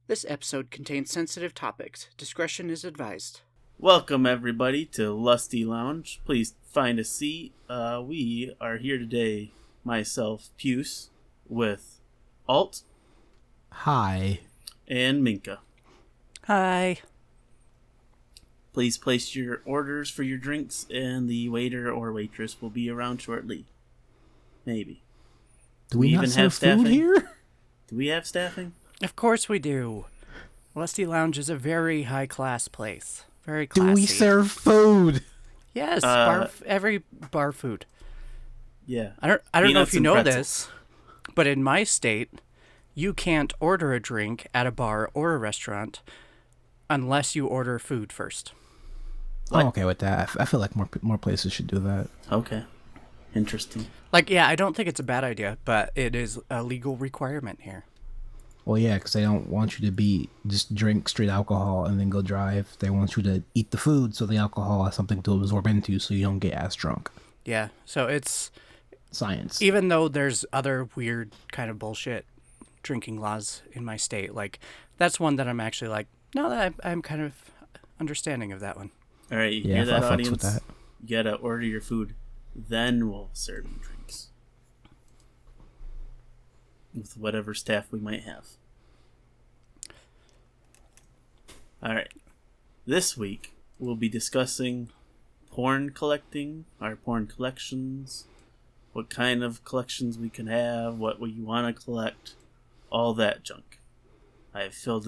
This episode contains sensitive topics. Discretion is advised. Welcome, everybody, to Lusty Lounge. Please find a seat. We are here today, myself, Puce, with Alt. Hi. And Minka. Hi. Please place your orders for your drinks, and the waiter or waitress will be around shortly. Maybe. Do we not serve food here? Do we have staffing? Of course we do. Lusty Lounge is a very high-class place. Very classy. Do we serve food? Yes, every bar food. Yeah. I don't know if you know pretzels. this, but in my state, you can't order a drink at a bar or a restaurant unless you order food first. What? I'm okay with that. I feel like more places should do that. Okay. Interesting. I don't think it's a bad idea, but it is a legal requirement here. Well, yeah, because they don't want you to just drink straight alcohol and then go drive. They want you to eat the food so the alcohol has something to absorb into so you don't get as drunk. Yeah, so it's science. Even though there's other weird kind of bullshit drinking laws in my state, that's one that I'm actually no, I'm kind of understanding of that one. All right, you Yeah, hear that, I fucks audience? with that. You gotta order your food, then we'll serve you drinks. With whatever staff we might have. Alright. This week, we'll be discussing porn collecting, our porn collections, what kind of collections we can have, what we want to collect, all that junk. I have filled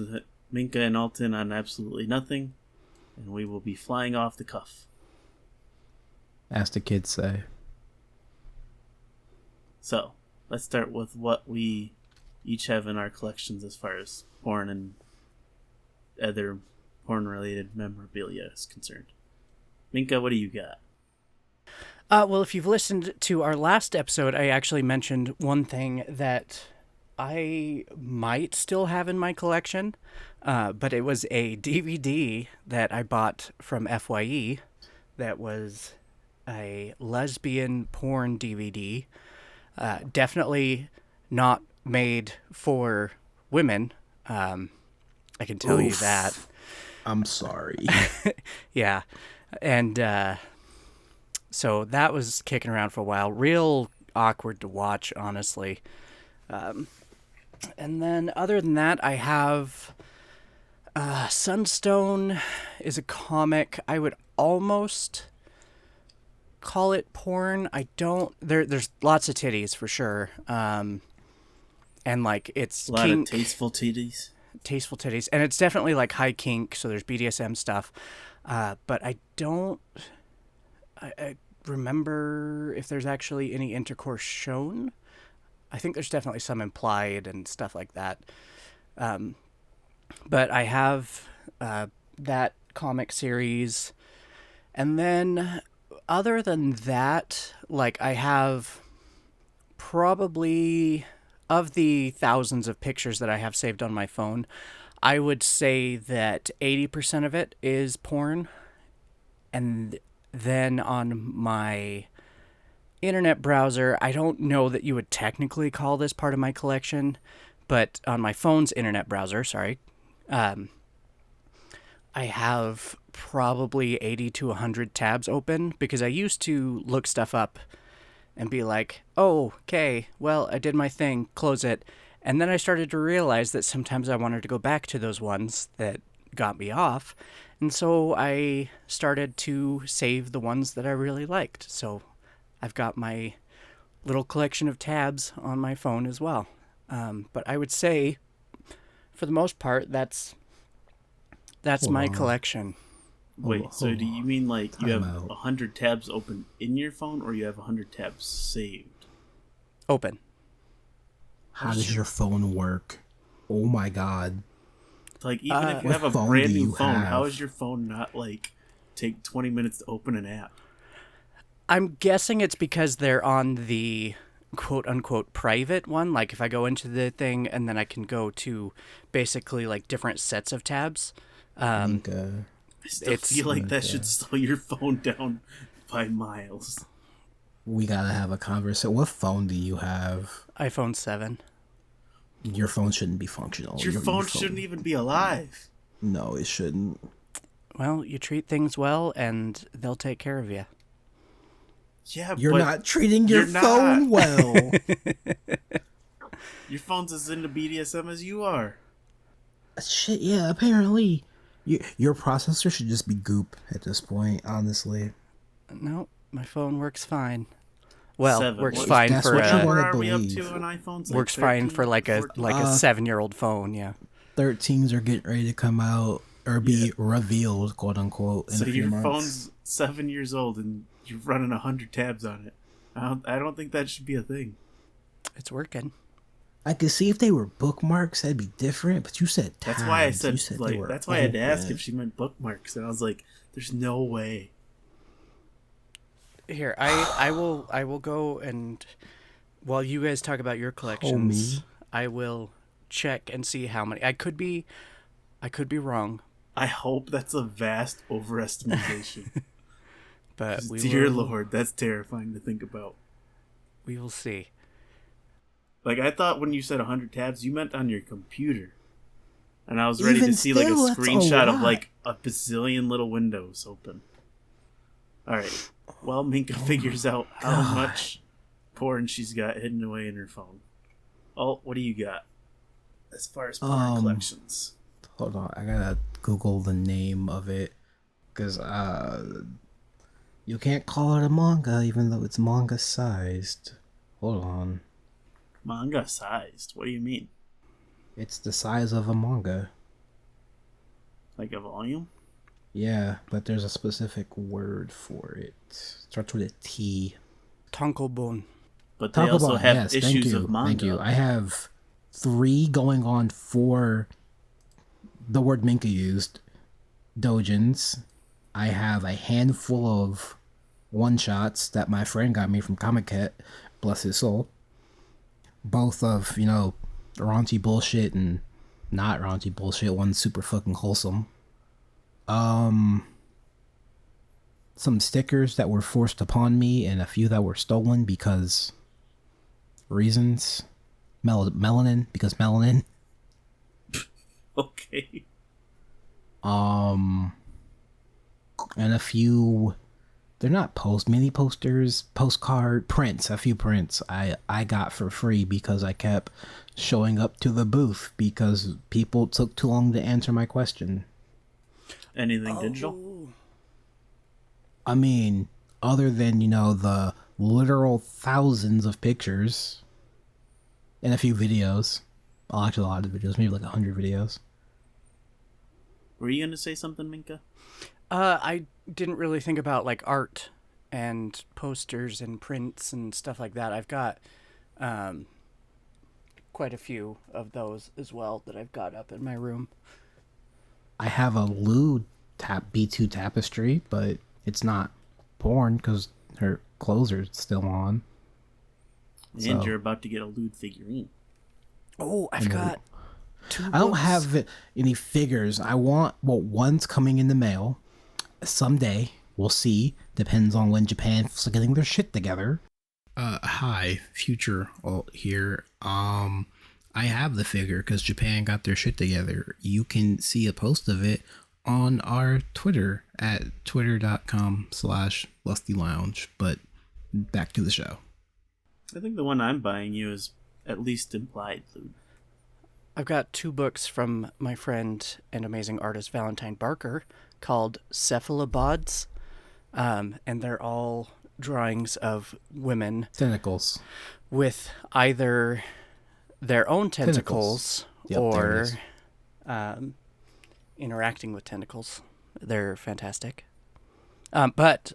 Minka and Alton on absolutely nothing, and we will be flying off the cuff. As the kids say. So, let's start with what we each have in our collections as far as porn and other porn-related memorabilia is concerned. Minka, what do you got? Well, if you've listened to our last episode, I actually mentioned one thing that I might still have in my collection, but it was a DVD that I bought from FYE that was a lesbian porn DVD. Definitely not made for women. I can tell you that. I'm sorry. Yeah. And so that was kicking around for a while. Real awkward to watch, honestly. And then other than that, I have Sunstone is a comic. I would almost call it porn. I don't. There's lots of titties for sure. And it's a lot of tasteful titties. Tasteful titties, and it's definitely high kink. So there's BDSM stuff, but I don't. I remember if there's actually any intercourse shown. I think there's definitely some implied and stuff like that. But I have that comic series, and then other than that, I have probably, of the thousands of pictures that I have saved on my phone, I would say that 80% of it is porn. And then on my internet browser, I don't know that you would technically call this part of my collection, but on my phone's internet browser, I have probably 80 to 100 tabs open because I used to look stuff up and be like, oh, okay, well, I did my thing, close it. And then I started to realize that sometimes I wanted to go back to those ones that got me off. And so I started to save the ones that I really liked. So I've got my little collection of tabs on my phone as well. But I would say, for the most part, that's my collection. Wait, so do you mean you have 100 tabs open in your phone, or you have 100 tabs saved? Open. How does your phone work? Oh my god. Even if you have a brand new phone, how is your phone not take 20 minutes to open an app? I'm guessing it's because they're on the quote unquote private one. If I go into the thing and then I can go to basically different sets of tabs. Okay. I still feel like that should slow your phone down by miles. We gotta have a conversation. What phone do you have? iPhone 7. Your phone shouldn't be functional. Your phone shouldn't even be alive. No, it shouldn't. Well, you treat things well, and they'll take care of you. Yeah, You're but not treating your you're phone not. well. Your phone's as into BDSM as you are. Shit, yeah, apparently. Your processor should just be goop at this point, honestly. No, my phone works fine. Well, 7. works What- fine That's for what you a want. Where are we up believe. to on iPhones? works 13, fine for like a 14? like a 7-year-old phone. Yeah. 13s are getting ready to come out or be revealed, quote unquote, in So a few your months. phone's 7 years old and you're running 100 tabs on it. I don't think that should be a thing. It's working. I could see if they were bookmarks, that'd be different. But you said tabs. That's why I You said they like were that's why I had to ask open. if she meant bookmarks, and I was like, "There's no way." Here, I will go and while you guys talk about your collections, Homie. I will check and see how many. I could be wrong, I hope that's a vast overestimation. but Dear Lord, that's terrifying to think about. we will see. Like, I thought when you said 100 tabs, you meant on your computer. And I was ready Even to see like a still, that's a screenshot of lot. like a bazillion little windows open. Alright. Well, Minka figures out how God. much porn she's got hidden away in her phone. Oh, what do you got? As far as porn collections. Hold on, I gotta Google the name of it. Because, you can't call it a manga even though it's manga sized. Hold on. Manga sized. What do you mean? It's the size of a manga. Like a volume? Yeah, but there's a specific word for it. Starts with a T. Tankobon. But they also Tankobon, have yes, issues of manga. Thank you. I have 3 going on 4. The word Minka used. Dojins. I have a handful of one-shots that my friend got me from Comic Cat. Bless his soul. Both of, raunchy bullshit and not raunchy bullshit. One's super fucking wholesome. Some stickers that were forced upon me and a few that were stolen because reasons. Melanin, because melanin. Okay. And a few, they're not mini posters, postcard prints, a few prints I got for free because I kept showing up to the booth because people took too long to answer my question. Anything digital? I mean, other than, the literal thousands of pictures and a few videos. Well, actually a lot of videos, maybe like 100 videos. Were you going to say something, Minka? I didn't really think about like art and posters and prints and stuff like that. I've got quite a few of those as well that I've got up in my room. I have a Lou B2 tapestry, but it's not porn because her clothes are still on. And So- you're about to get a lewd figurine. Oh, I've got 2 I don't books. have any figures. One's coming in the mail someday. We'll see. Depends on when Japan's getting their shit together. Hi, future alt here. I have the figure because Japan got their shit together. You can see a post of it on our Twitter at twitter.com/lustylounge. But back to the show. I think the one I'm buying you is at least implied lewd. I've got 2 books from my friend and amazing artist Valentine Barker called Cephalopods, and they're all drawings of women Tentacles. with either their own tentacles Yep, there it or is. interacting with tentacles. They're fantastic. But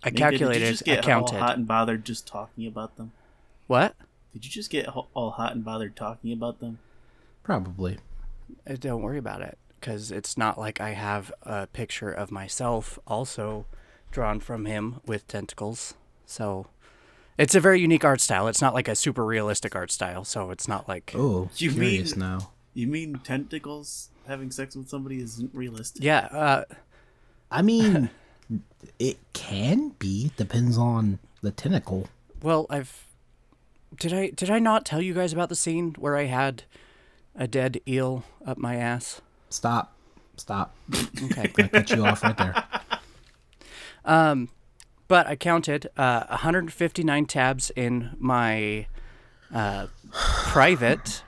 I Minka, calculated, did you just I get counted. all hot and bothered just talking about them? What? Did you just get all hot and bothered talking about them? Probably. Don't worry about it, because it's not like I have a picture of myself also drawn from him with tentacles. So it's a very unique art style. It's not like a super realistic art style, so it's not like... Oh, You curious mean- now. You mean tentacles having sex with somebody isn't realistic? Yeah, I mean, it can be. Depends on the tentacle. well, Did I not tell you guys about the scene where I had a dead eel up my ass? Stop. Okay. I'm gonna cut you off right there. But I counted 159 tabs in my private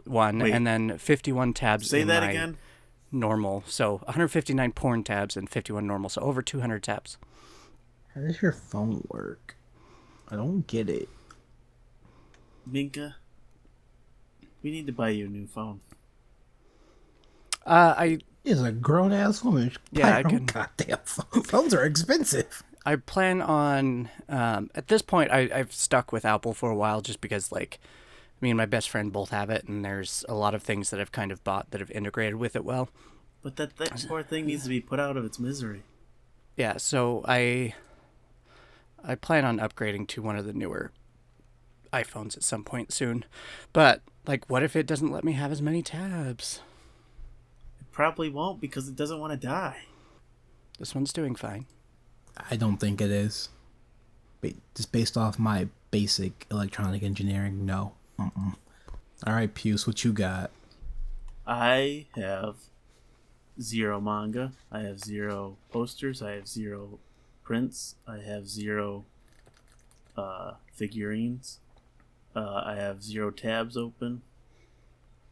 one, Wait. and then 51 tabs Say in that my again. normal. So 159 porn tabs and 51 normal. So over 200 tabs. How does your phone work? I don't get it. Minka, we need to buy you a new phone. I Is a grown ass woman. Yeah, I Buy her own can- Goddamn phone. Phones are expensive. I plan on at this point I've stuck with Apple for a while just because like me and my best friend both have it, and there's a lot of things that I've kind of bought that have integrated with it well. But that poor thing needs to be put out of its misery. Yeah, so I plan on upgrading to one of the newer iPhones at some point soon. But like, what if it doesn't let me have as many tabs? It probably won't because it doesn't want to die. This one's doing fine. I don't think it is. Just based off my basic electronic engineering, no. All right, Puce, what you got? I have 0 manga. I have 0 posters. I have 0 prints. I have 0 figurines. I have 0 tabs open.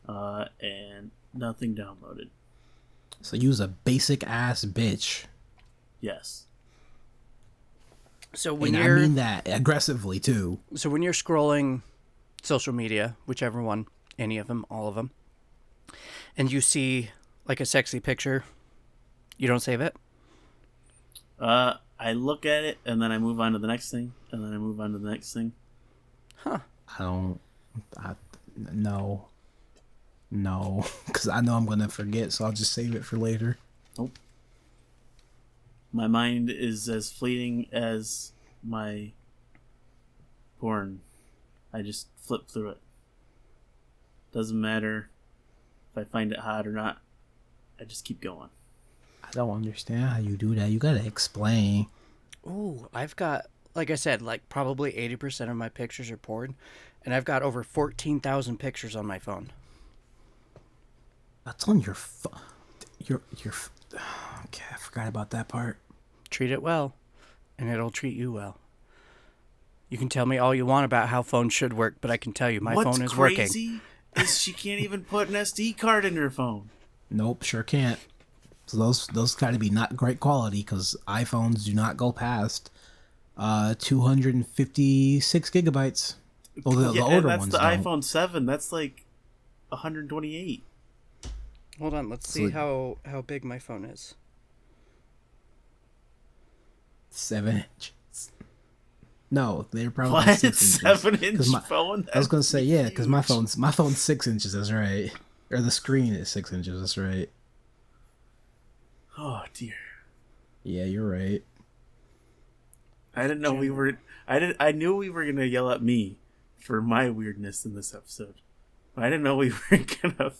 And nothing downloaded. So use a basic ass bitch. Yes. So when And I you're mean that aggressively too. so when you're scrolling social media, whichever one, any of them, all of them, and you see like a sexy picture, you don't save it? I look at it and then I move on to the next thing, and then I move on to the next thing. I don't. No, because I know I'm gonna forget, so I'll just save it for later. Nope. My mind is as fleeting as my porn. I just flip through it. Doesn't matter if I find it hot or not. I just keep going. I don't understand how you do that. You gotta explain. Ooh, I've got, like I said, like probably 80% of my pictures are porn, and I've got over 14,000 pictures on my phone. That's on your phone. Your. Okay, I forgot about that part. Treat it well, and it'll treat you well. You can tell me all you want about how phones should work, but I can tell you my phone is What's working. crazy is she can't even put an SD card in her phone. Nope, sure can't. So those gotta be not great quality because iPhones do not go past 256 gigabytes. Well, the older that's ones the don't. iPhone 7. That's like 128. Hold on, let's see how big my phone is. 7 inches. No, they're probably What? 6 inches. 7-inch 'Cause phone? I was gonna say yeah, because my huge. phone's 6 inches. That's right. Or the screen is 6 inches. That's right. Oh dear. Yeah, you're right. I didn't know we were. I knew we were gonna yell at me for my weirdness in this episode. But I didn't know we were gonna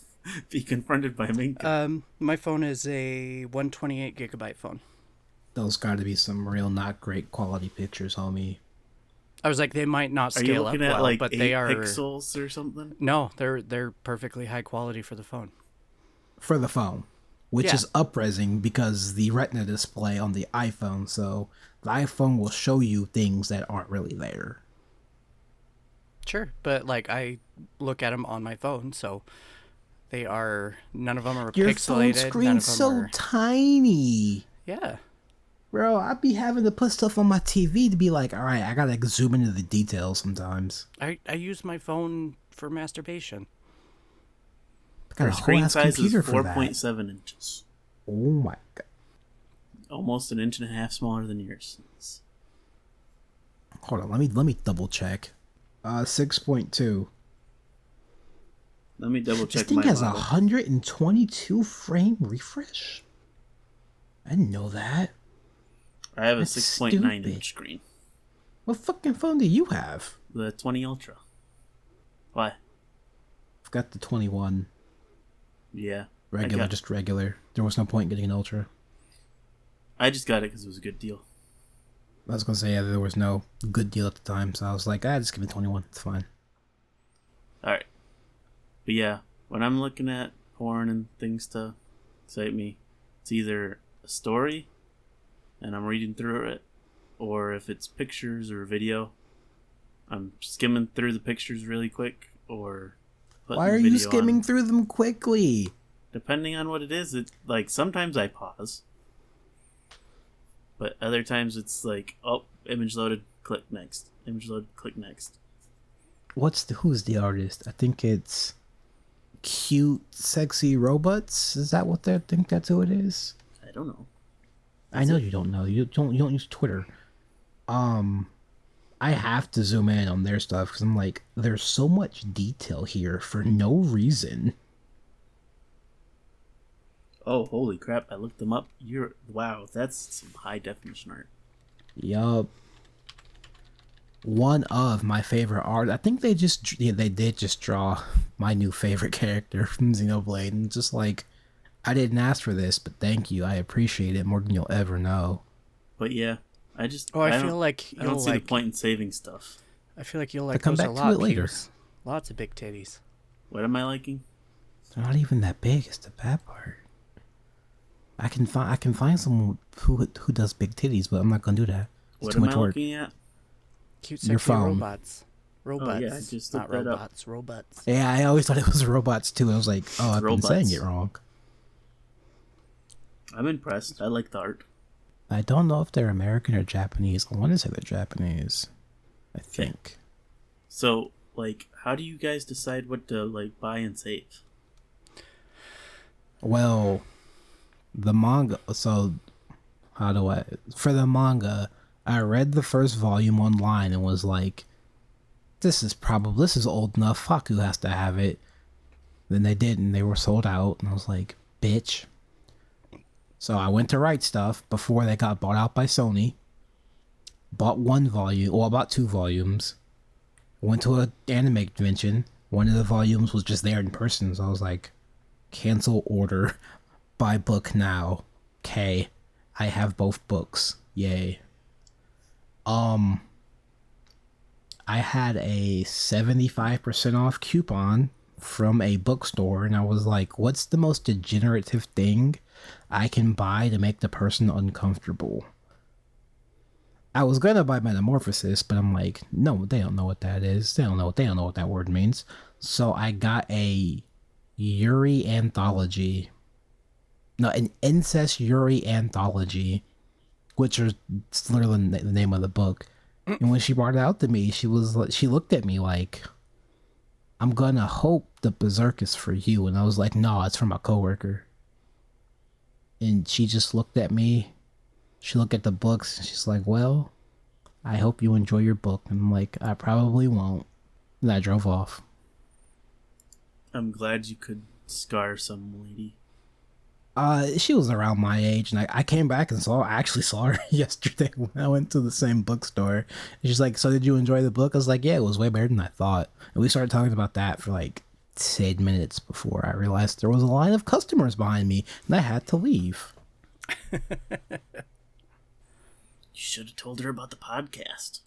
be confronted by Minka. My phone is a 128 gigabyte phone. Those got to be some real not great quality pictures, homie. I was like, they might not Are you scale up looking at well, like but 8 they are. pixels or something? No, they're perfectly high quality for the phone. For the phone, which Yeah. is upresing because the Retina display on the iPhone, so the iPhone will show you things that aren't really there. Sure, but like I look at them on my phone, so they are none of them are Your pixelated. phone None of screen's them so are. tiny. Yeah. Bro, I'd be having to put stuff on my TV to be like, all right, I gotta zoom into the details sometimes. I use my phone for masturbation. I got Our a whole screen ass size is computer for that. 4.7 inches. Oh my god. Almost an inch and a half smaller than yours. Hold on, let me double check. 6.2. Let me double This check thing my has a model. 122 frame refresh. I didn't know that. I have a That's 6.9 stupid. inch screen. What fucking phone do you have? The 20 Ultra. Why? I've got the 21 Yeah. regular, just regular. There was no point getting an ultra. I just got it because it was a good deal. I was gonna say yeah, there was no good deal at the time, so I was like, just give me 21. It's fine. All right. But yeah, when I'm looking at porn and things to excite me, it's either a story and I'm reading through it, or if it's pictures or video, I'm skimming through the pictures really quick or putting Why the are you video skimming on. through them quickly? Depending on what it is, it like sometimes I pause, but other times it's like, oh, image loaded, click next. Image loaded, click next. Who's the artist? I think it's Cute Sexy Robots. Is that what they think that's who it is? I don't know. I know you don't know. You don't use Twitter. I have to zoom in on their stuff because I'm like, there's so much detail here for no reason. Oh, holy crap! I looked them up. Wow, that's some high definition art. Yup. One of my favorite art. I think they did just draw my new favorite character from Xenoblade, and just like, I didn't ask for this, but thank you. I appreciate it more than you'll ever know. But yeah, I feel like I don't you'll see the like. point in saving stuff. I feel like you'll I like come those a back to lot. it later. Pews. Lots of big titties. What am I liking? They're not even that big. It's the bad part. I can find someone who does big titties, but I'm not gonna do that. It's What too am much I work. looking at? Cute, Your sexy phone. robots. Robots. Oh, yeah, I just not looked that up. robots. Robots. Yeah, I always thought it was robots too. I was like, oh, I've been saying robots. it wrong. I'm impressed. I like the art. I don't know if they're American or Japanese. I want to say they're Japanese. I think. So, like, how do you guys decide what to like buy and save? Well, the manga. So, for the manga, I read the first volume online and was like, this is old enough. Fuck, who has to have it? Then they didn't. They were sold out, and I was like, bitch. So I went to Write Stuff before they got bought out by Sony. Bought one volume, well, about 2 volumes. Went to an anime convention. One of the volumes was just there in person, so I was like, cancel order, buy book now. Okay, I have both books. Yay. I had a 75% off coupon from a bookstore, and I was like, what's the most degenerative thing I can buy to make the person uncomfortable? I was gonna buy Metamorphosis, but I'm like, no, they don't know what that is. They don't know what that word means. So I got a Yuri anthology. No, an incest Yuri anthology, which is literally the name of the book. And when she brought it out to me, she looked at me like, I'm gonna hope the Berserk is for you. And I was like, no, it's for my coworker. And she just looked at me. She looked at the books. And she's like, well, I hope you enjoy your book. And I'm like, I probably won't. And I drove off. I'm glad you could scar some lady. She was around my age, and I came back and I actually saw her yesterday when I went to the same bookstore. And she's like, so did you enjoy the book? I was like, yeah, it was way better than I thought. And we started talking about that for like 10 minutes before I realized there was a line of customers behind me, and I had to leave. You should have told her about the podcast.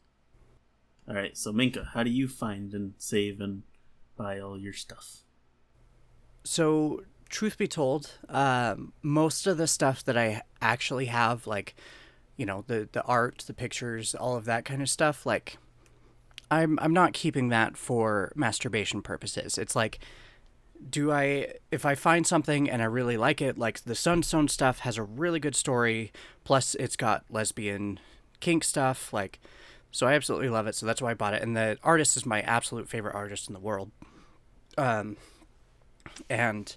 Alright, so Minka, how do you find and save and buy all your stuff? So, truth be told, most of the stuff that I actually have, like, you know, the art, the pictures, all of that kind of stuff, like, I'm not keeping that for masturbation purposes. It's like, if I find something and I really like it, like the Sunstone stuff has a really good story, plus it's got lesbian kink stuff, like, so I absolutely love it, so that's why I bought it, and the artist is my absolute favorite artist in the world. And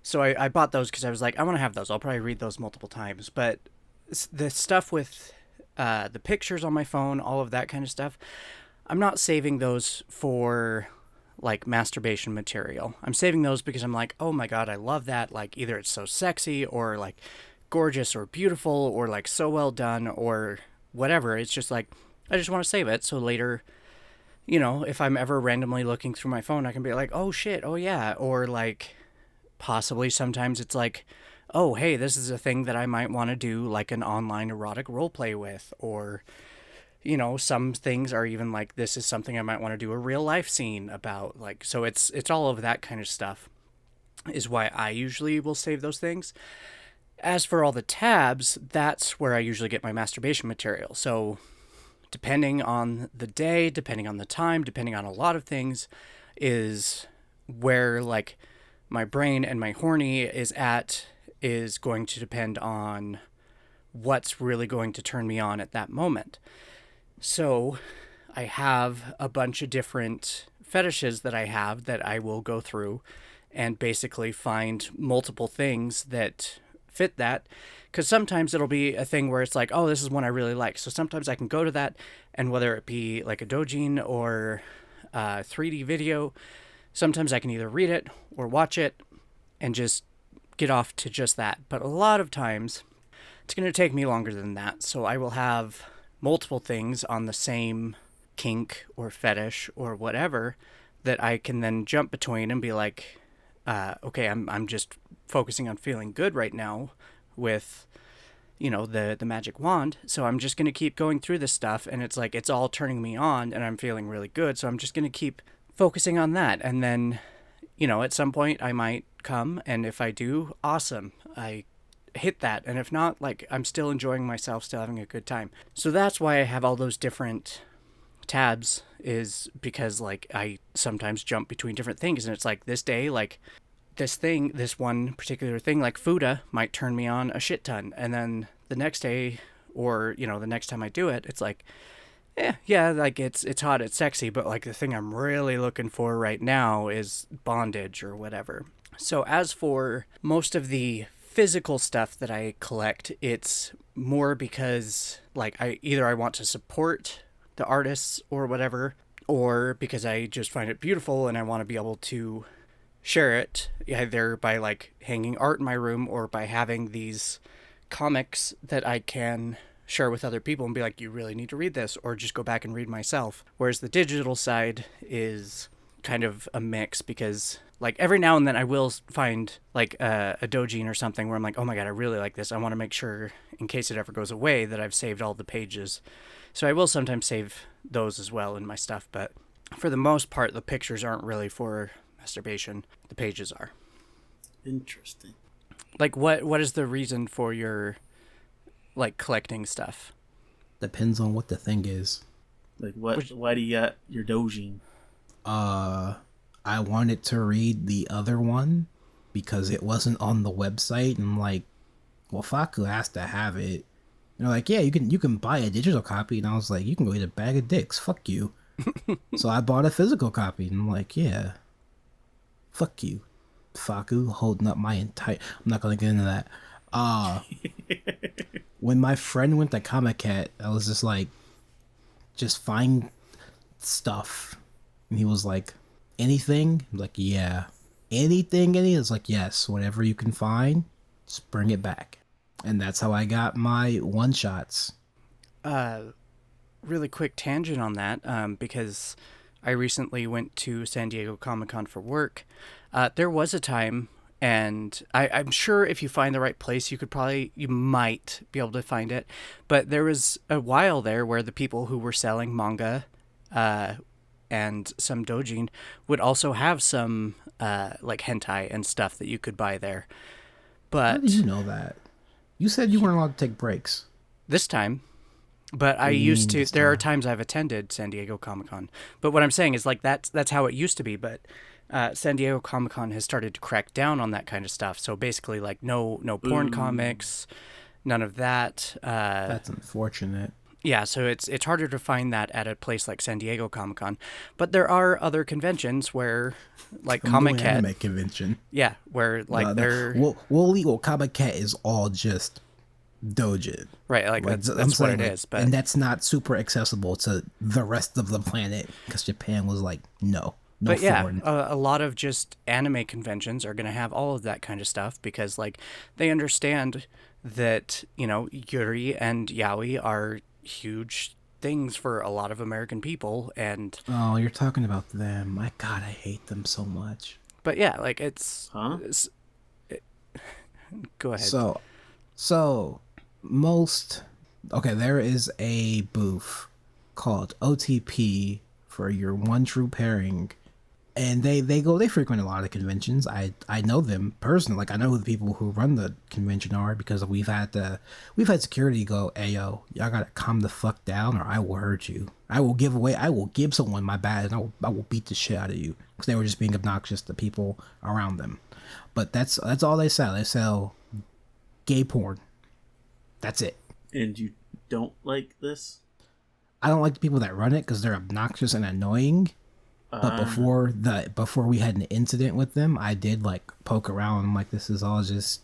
so I bought those because I was like, I want to have those. I'll probably read those multiple times. But the stuff with the pictures on my phone, all of that kind of stuff, I'm not saving those for like masturbation material. I'm saving those because I'm like, oh my God, I love that. Like either it's so sexy or like gorgeous or beautiful or like so well done or whatever. It's just like, I just want to save it. So later, you know, if I'm ever randomly looking through my phone, I can be like, oh shit, oh yeah. Or like possibly sometimes it's like, oh, hey, this is a thing that I might want to do like an online erotic role play with, or some things are even like this is something I might want to do a real life scene about. Like, so it's all of that kind of stuff is why I usually will save those things. As for all the tabs, that's where I usually get my masturbation material. So depending on the day, depending on the time, depending on a lot of things, is where like my brain and my horny is going to depend on what's really going to turn me on at that moment. So I have a bunch of different fetishes that I have that I will go through and basically find multiple things that fit that. Because sometimes it'll be a thing where it's like, oh, this is one I really like. So sometimes I can go to that, and whether it be like a dojin or 3D video, sometimes I can either read it or watch it and just get off to just that. But a lot of times it's going to take me longer than that. So I will have multiple things on the same kink or fetish or whatever that I can then jump between and be like, okay, I'm just focusing on feeling good right now with the magic wand, so I'm just going to keep going through this stuff, and it's like it's all turning me on and I'm feeling really good, so I'm just going to keep focusing on that. And then at some point I might come, and if I do, awesome, I hit that, and if not, like, I'm still enjoying myself, still having a good time. So that's why I have all those different tabs, is because like I sometimes jump between different things, and it's like this day, like this one particular thing, like Fuda, might turn me on a shit ton, and then the next day, or the next time I do it, it's like, yeah, like it's hot, it's sexy, but like the thing I'm really looking for right now is bondage or whatever. So as for most of the physical stuff that I collect, it's more because like I want to support the artists or whatever, or because I just find it beautiful and I want to be able to share it, either by like hanging art in my room or by having these comics that I can share with other people and be like, you really need to read this, or just go back and read myself. Whereas the digital side is kind of a mix, because like every now and then I will find like a dojin or something where I'm like, oh my god, I really like this. I want to make sure in case it ever goes away that I've saved all the pages. So I will sometimes save those as well in my stuff, but for the most part, the pictures aren't really for masturbation. The pages are. Interesting. Like, what is the reason for your like collecting stuff? Depends on what the thing is. Like what? Why do you got your dojin? I wanted to read the other one because it wasn't on the website, and I'm like, well, Faku has to have it. And they're like, yeah, you can buy a digital copy, and I was like, you can go eat a bag of dicks. Fuck you. So I bought a physical copy, and I'm like, yeah, fuck you, Faku, holding up my entire. I'm not gonna get into that. When my friend went to Comic Cat, I was just like, just find stuff, and he was like, anything? I'm like, yeah, anything. And he was like, yes, whatever you can find, just bring it back. And that's how I got my one shots. Really quick tangent on that, because I recently went to San Diego Comic-Con for work. There was a time, and I'm sure if you find the right place, you might be able to find it. But there was a while there where the people who were selling manga and some dojin would also have some like hentai and stuff that you could buy there. But how did you know that? You said you weren't allowed to take breaks. This time. But I used to. There are times I've attended San Diego Comic-Con. But what I'm saying is like that's how it used to be. But San Diego Comic-Con has started to crack down on that kind of stuff. So basically, like no porn comics, none of that. That's unfortunate. Yeah, so it's harder to find that at a place like San Diego Comic-Con. But there are other conventions where, like Comic Cat, anime convention. Yeah, where like they're well, Comic Cat is all just dojin. Right, like that's what it is. But and that's not super accessible to the rest of the planet because Japan was like, no. But foreign. yeah, a lot of just anime conventions are going to have all of that kind of stuff because like they understand that, yuri and yaoi are huge things for a lot of American people. And oh, you're talking about them. My god, I hate them so much. But yeah, like it's Go ahead. So most okay, there is a booth called OTP for your one true pairing, and they frequent a lot of conventions. I know them personally. Like I know who the people who run the convention are because we've had security go, "Hey yo, y'all gotta calm the fuck down, or I will hurt you. I will give someone my badge, and I will beat the shit out of you," because they were just being obnoxious to people around them. But that's all they sell. They sell gay porn. That's it. And you don't like this? I don't like the people that run it because they're obnoxious and annoying. But before we had an incident with them, I did like poke around. I'm like, this is all just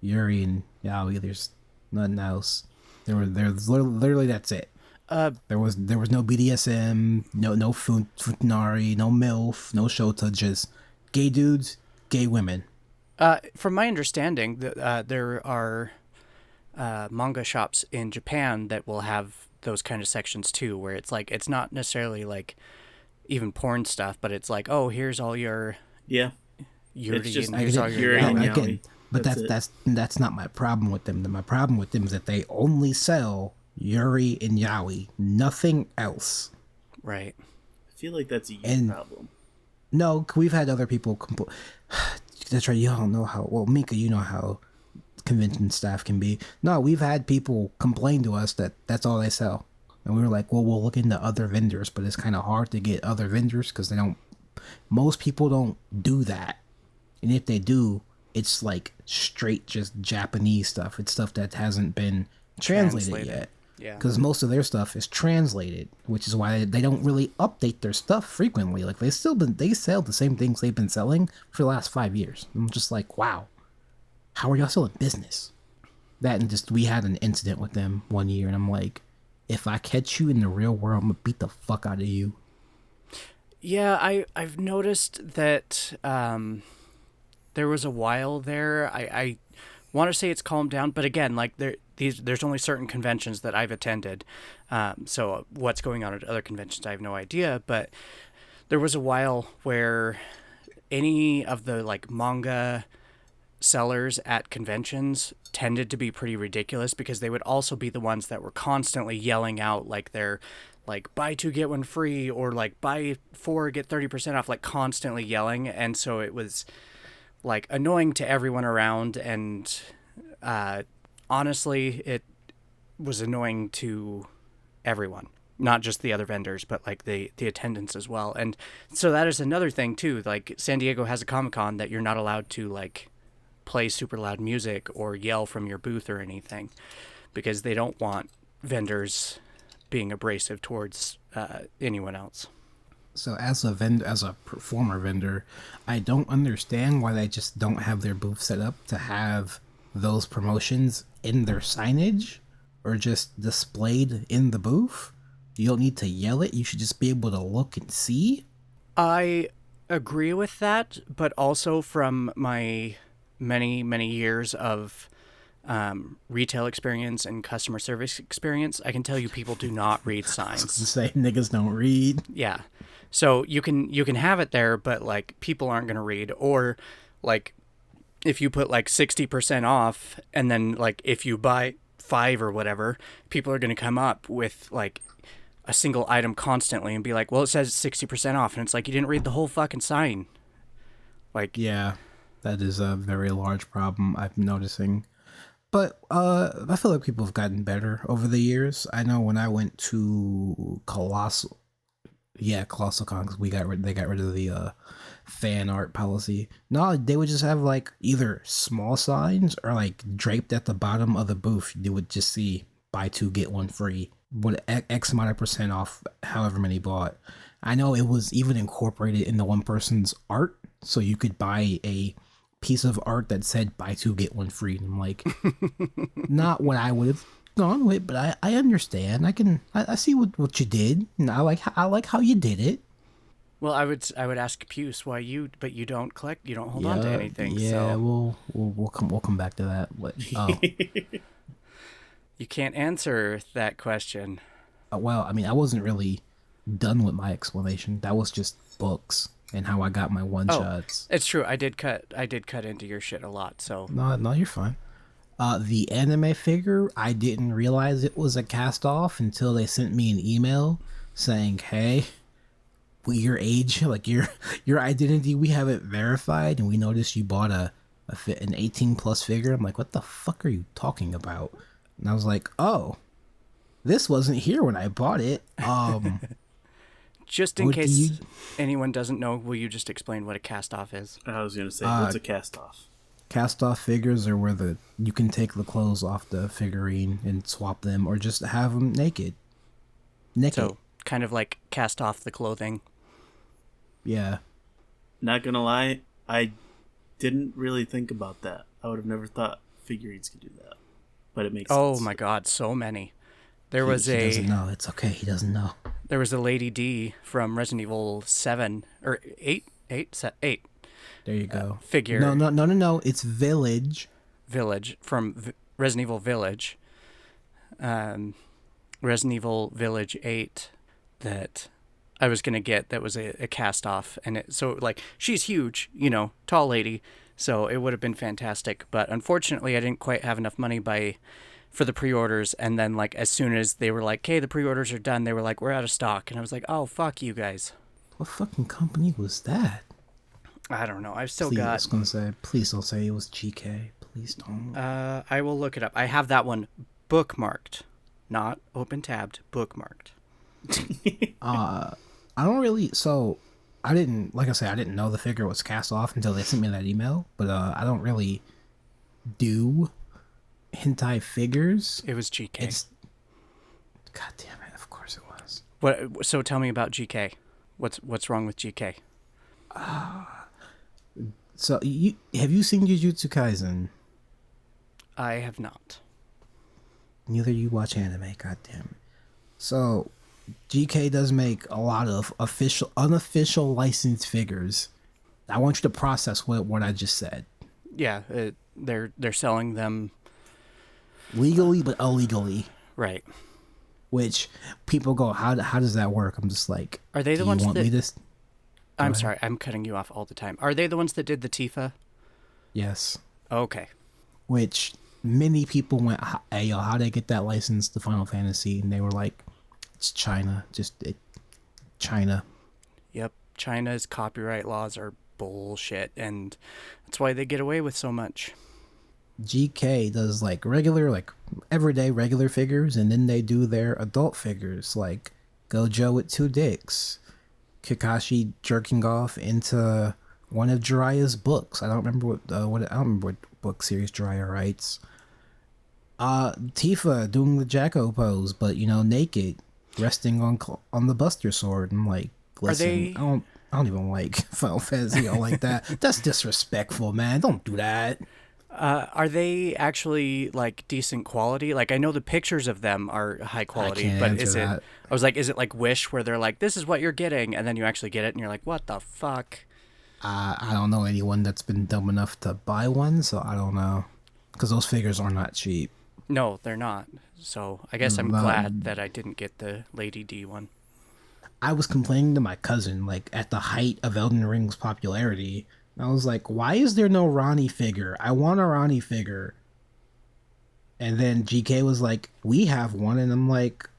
Yuri and Yaoi. There's nothing else. There's literally that's it. There was no BDSM, no Futanari, no MILF, no Shota, just gay dudes, gay women. From my understanding, there are manga shops in Japan that will have those kind of sections too, where it's like it's not necessarily like even porn stuff, but it's like, oh, here's all your Yuri and here's all your Yuri and yaoi. Yaoi. But that's not my problem with them. My problem with them is that they only sell Yuri and Yaoi, nothing else. Right. I feel like that's a you problem. No, we've had other people that's right. You don't know how. Well, Mika, you know how convention staff can be. No, we've had people complain to us that that's all they sell, and we were like, well, we'll look into other vendors, but it's kind of hard to get other vendors because they don't. Most people don't do that, and if they do, it's like straight just Japanese stuff. It's stuff that hasn't been translated yet. Yeah. Because most of their stuff is translated, which is why they don't really update their stuff frequently. Like they sell the same things they've been selling for the last 5 years. I'm just like, wow, how are y'all still in business? That and just we had an incident with them one year, and I'm like, if I catch you in the real world, I'm gonna beat the fuck out of you. Yeah, I've noticed that there was a while there. I want to say it's calmed down, but again, like there's only certain conventions that I've attended. So what's going on at other conventions, I have no idea. But there was a while where any of the like manga sellers at conventions tended to be pretty ridiculous because they would also be the ones that were constantly yelling out like they're like buy two get one free or like buy four get 30% off, like constantly yelling. And so it was like annoying to everyone around, and honestly it was annoying to everyone, not just the other vendors but like the attendants as well. And so that is another thing too, like San Diego has a Comic-Con that you're not allowed to like play super loud music or yell from your booth or anything because they don't want vendors being abrasive towards anyone else. So as a former vendor, I don't understand why they just don't have their booth set up to have those promotions in their signage or just displayed in the booth. You don't need to yell it. You should just be able to look and see. I agree with that, but also from my many years of retail experience and customer service experience, I can tell you people do not read signs. Say niggas don't read. Yeah. So you can have it there, but like people aren't going to read. Or like if you put like 60% off and then like if you buy 5 or whatever, people are going to come up with like a single item constantly and be like, well, it says 60% off. And it's like, you didn't read the whole fucking sign. Like, yeah, that is a very large problem I'm noticing. But I feel like people have gotten better over the years. I know when I went to Colossal Con, because they got rid of the fan art policy. No, they would just have like either small signs or like draped at the bottom of the booth. You would just see buy two get one free. What X amount of percent off, however many bought. I know it was even incorporated in the one person's art, so you could buy a piece of art that said buy two get one free. And I'm like, not what I would have gone with, but I understand. I see what you did, and I like how you did it. Well, I would ask Puce why you don't collect, you don't hold on to anything. Yeah, so. we'll come back to that. But, you can't answer that question. well, I mean, I wasn't really done with my explanation. That was just books. and how I got my one Oh, shots. it's true. I did cut into your shit a lot. So No, you're fine. The anime figure, I didn't realize it was a cast off until they sent me an email saying, "Hey, your age, like your identity, we have it verified, and we noticed you bought an 18 plus figure." I'm like, "What the fuck are you talking about?" And I was like, "Oh, this wasn't here when I bought it." just in What do case you- anyone doesn't know, will you just explain what a cast off is? I was gonna say, what's a cast off? Cast off figures are where you can take the clothes off the figurine and swap them, or just have them naked. So kind of like cast off the clothing. Yeah. Not gonna lie, I didn't really think about that. I would have never thought figurines could do that, but it makes Oh sense. my god, so many. There He was doesn't know. It's okay. He doesn't know. there was a Lady D from Resident Evil 7 or 8 There you go. figure. No. It's Village. Village from Resident Evil Village. Resident Evil Village 8 that I was going to get that was a cast off. And so like she's huge, tall lady. So it would have been fantastic. But unfortunately, I didn't quite have enough money for the pre-orders. And then like as soon as they were like, "Hey, the pre-orders are done," they were like, "We're out of stock." And I was like, "Oh, fuck you guys." What fucking company was that? I don't know. I've still Please, I got... was gonna say, please don't say it was GK. Please don't. I will look it up. I have that one bookmarked. Not open tabbed, bookmarked. I don't really. So, I didn't. Like I said, I didn't know the figure was cast off until they sent me that email. But I don't really do hentai figures. It was GK. God damn it! Of course it was. What? So tell me about GK. What's wrong with GK? So have you seen Jujutsu Kaisen? I have not. Neither you watch anime, goddamn. So, GK does make a lot of unofficial licensed figures. I want you to process what I just said. Yeah, they're selling them Legally, but illegally. right. Which people go, how does that work? I'm just like, Are they the do ones you want that- me to? I'm ahead. sorry, I'm cutting you off all the time. Are they the ones that did the Tifa? Yes. Okay. Which many people went, hey, yo, how'd they get that license to Final Fantasy? And they were like, it's China. China. Yep. China's copyright laws are bullshit, and that's why they get away with so much. GK does like everyday regular figures, and then they do their adult figures like Gojo with 2 dicks, Kakashi jerking off into one of Jiraiya's books. I don't remember what book series Jiraiya writes. Tifa doing the Jacko pose, but naked, resting on the Buster Sword. I'm like, listen, I don't even like Final Fantasy like that. That's disrespectful, man. Don't do that. Are they actually like decent quality? Like I know the pictures of them are high quality, can't but answer is that. it? I was like, is it like Wish where they're like, "This is what you're getting," and then you actually get it, and you're like, "What the fuck?" I don't know anyone that's been dumb enough to buy one, so I don't know. Because those figures are not cheap. No, they're not. So I guess I'm glad that I didn't get the Lady D one. I was complaining to my cousin, like, at the height of Elden Ring's popularity. I was like, why is there no Ronnie figure? I want a Ronnie figure. And then GK was like, we have one. And I'm like,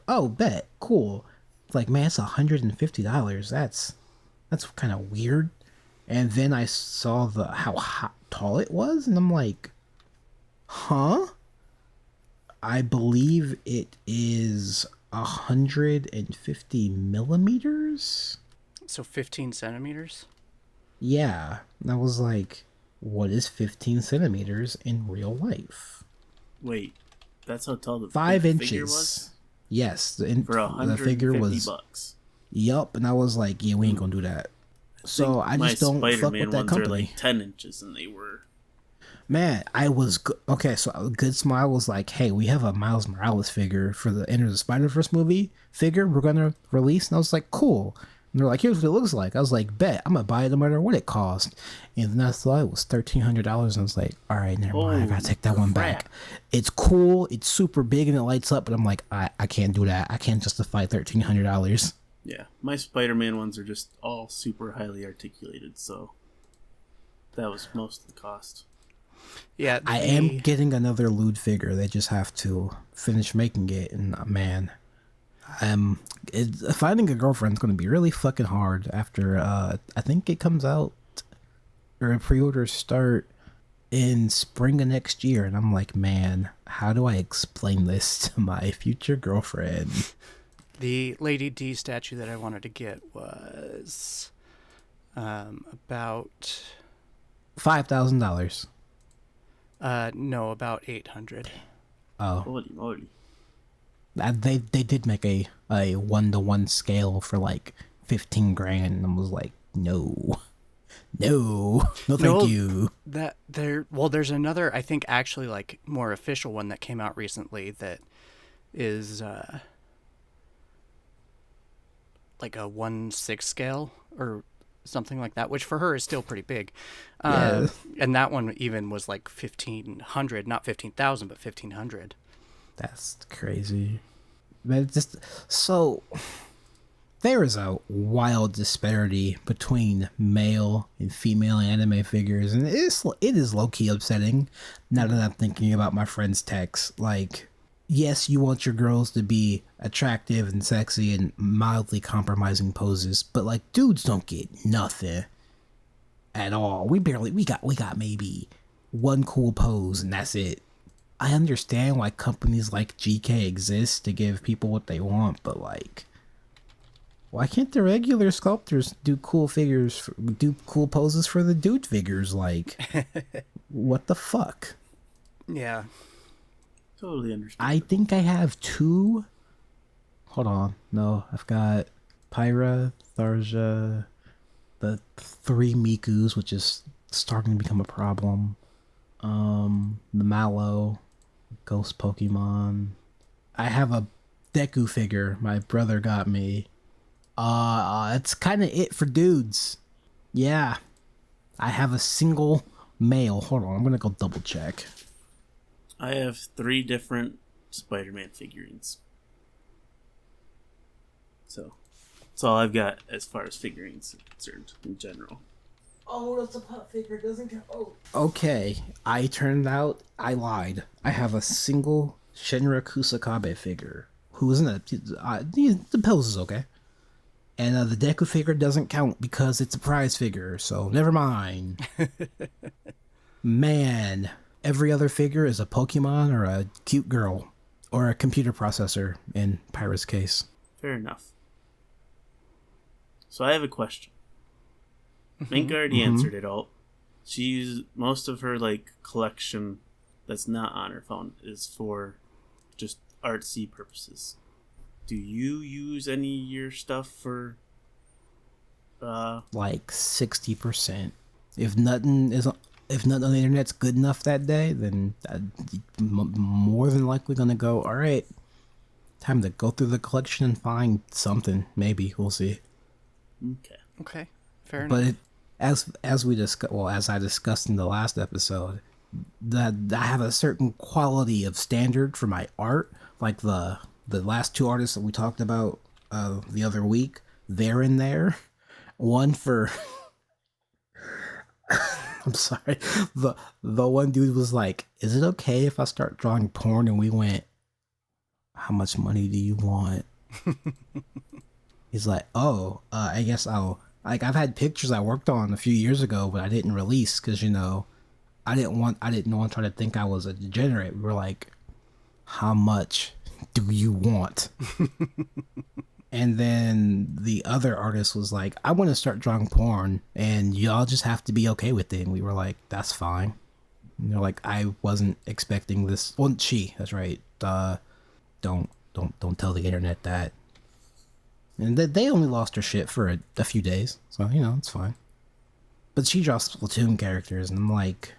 oh, bet. Cool. It's like, man, it's $150. That's kind of weird. And then I saw how tall it was. And I'm like, huh? I believe it is 150 millimeters. So 15 centimeters. Yeah, and I was like, what is 15 centimeters in real life? Wait, that's how tall the 5 figure inches. was? Yes, For the figure was. $150. Yup, and I was like, yeah, we ain't gonna do that. So I just don't fuck with that ones company. are like 10 inches, and they were... Man, I was okay. So a Good Smile was like, "Hey, we have a Miles Morales figure for the Enter the Spider-Verse movie figure we're gonna release." And I was like, "Cool." And they're like, "Here's what it looks like." I was like, "Bet, I'm gonna buy it no matter what it costs." And then I saw it was $1,300. And I was like, "All right, never mind. I gotta take that one back." It's cool. It's super big and it lights up, but I'm like, I can't do that. I can't justify $1,300. Yeah, my Spider-Man ones are just all super highly articulated, so that was most of the cost. Yeah, I am getting another lewd figure. They just have to finish making it, and man, finding a girlfriend's going to be really fucking hard after. I think it comes out or pre-orders start in spring of next year, and I'm like, man, how do I explain this to my future girlfriend? The Lady D statue that I wanted to get was about $5,000. no, about 800. Oh, Holy moly. they did make a 1-to-1 scale for like 15 grand, and I was like, no, thank you. There's another, I think, actually like more official one that came out recently that is like a 1/6 scale or something like that, which for her is still pretty big. Yeah. And that one even was like 1,500, not 15,000, but 1,500. That's crazy. But just so there is a wild disparity between male and female anime figures, and it is low-key upsetting now that I'm thinking about my friend's text. Like, yes, you want your girls to be attractive and sexy and mildly compromising poses, but like dudes don't get nothing at all. We got maybe one cool pose and that's it. I understand why companies like GK exist to give people what they want, but like, why can't the regular sculptors do cool poses for the dude figures? Like, what the fuck? Yeah. Totally understand. I think I have 2. Hold on. No, I've got Pyra, Tharja, the 3 Mikus, which is starting to become a problem. The Mallow, Ghost Pokemon. I have a Deku figure my brother got me. It's kind of it for dudes. Yeah. I have a single male. Hold on, I'm gonna go double check. I have 3 different Spider-Man figurines. So, that's all I've got as far as figurines are concerned in general. Oh, that's a pop figure. Doesn't count. Oh. Okay, I lied. I have a single Shinra Kusakabe figure. Who isn't a... the pose is okay. And the Deku figure doesn't count because it's a prize figure, so never mind. Man, every other figure is a Pokemon or a cute girl. Or a computer processor, in Pyra's case. Fair enough. So I have a question. Mink already answered it all. She used most of her collection that's not on her phone is for just artsy purposes. Do you use any of your stuff for like 60%? If nothing on the internet's good enough that day, then I'm more than likely gonna go, all right, time to go through the collection and find something. Maybe we'll see. Okay, fair But enough. as I discussed in the last episode, that I have a certain quality of standard for my art. Like the last 2 artists that we talked about the other week, they're in there. One for I'm sorry. The one dude was like, "Is it okay if I start drawing porn?" And we went, "How much money do you want?" He's like, "Oh, I guess I'll." Like, I've had pictures I worked on a few years ago, but I didn't release because I didn't want to try to think I was a degenerate. We were like, "How much do you want?" And then the other artist was like, "I want to start drawing porn, and y'all just have to be okay with it." And we were like, "That's fine." And they're like, "I wasn't expecting this." Well, that's right. Don't tell the internet that. And they only lost her shit for a few days, so it's fine. But she draws Splatoon characters, and I'm like,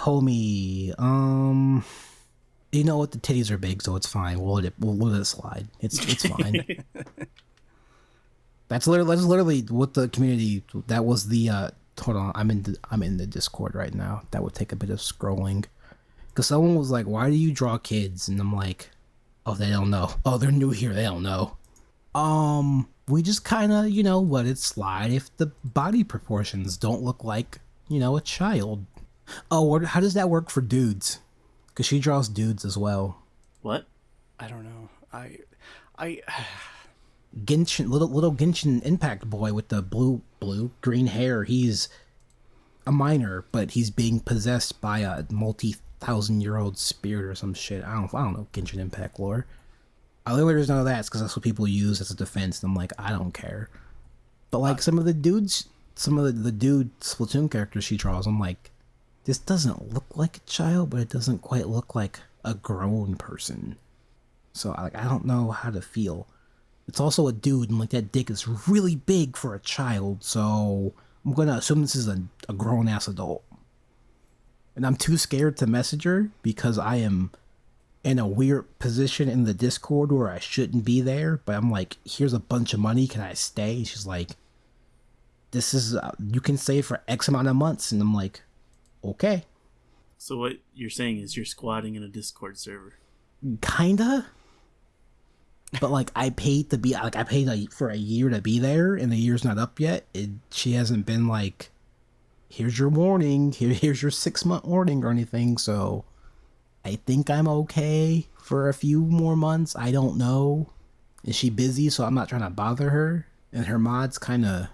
homie, you know what? The titties are big, so it's fine. We'll let it slide. It's fine. That's literally what the community. That was the. Hold on, I'm in the Discord right now. That would take a bit of scrolling, because someone was like, "Why do you draw kids?" And I'm like, "Oh, they don't know. Oh, they're new here. They don't know." We just kind of, let it slide if the body proportions don't look like, a child. Oh, how does that work for dudes? Because she draws dudes as well. What? I don't know. I Genshin, little Genshin Impact boy with the green hair. He's a minor, but he's being possessed by a multi-thousand-year-old spirit or some shit. I don't know Genshin Impact lore. The only reason I know that is because that's what people use as a defense. And I'm like, I don't care. But like some of the dudes, some of the dude Splatoon characters she draws, I'm like, this doesn't look like a child, but it doesn't quite look like a grown person. So I don't know how to feel. It's also a dude, and like that dick is really big for a child. So I'm gonna assume this is a grown ass adult. And I'm too scared to message her because I am in a weird position in the Discord where I shouldn't be there, but I'm like, here's a bunch of money, can I stay? She's like, this is, you can stay for X amount of months, and I'm like, okay. So what you're saying is you're squatting in a Discord server. Kinda. But like, I paid for a year to be there, and the year's not up yet. She hasn't been like, here's your warning, here's your 6-month warning or anything, so I think I'm okay for a few more months. I don't know. Is she busy? So I'm not trying to bother her. And her mods kind of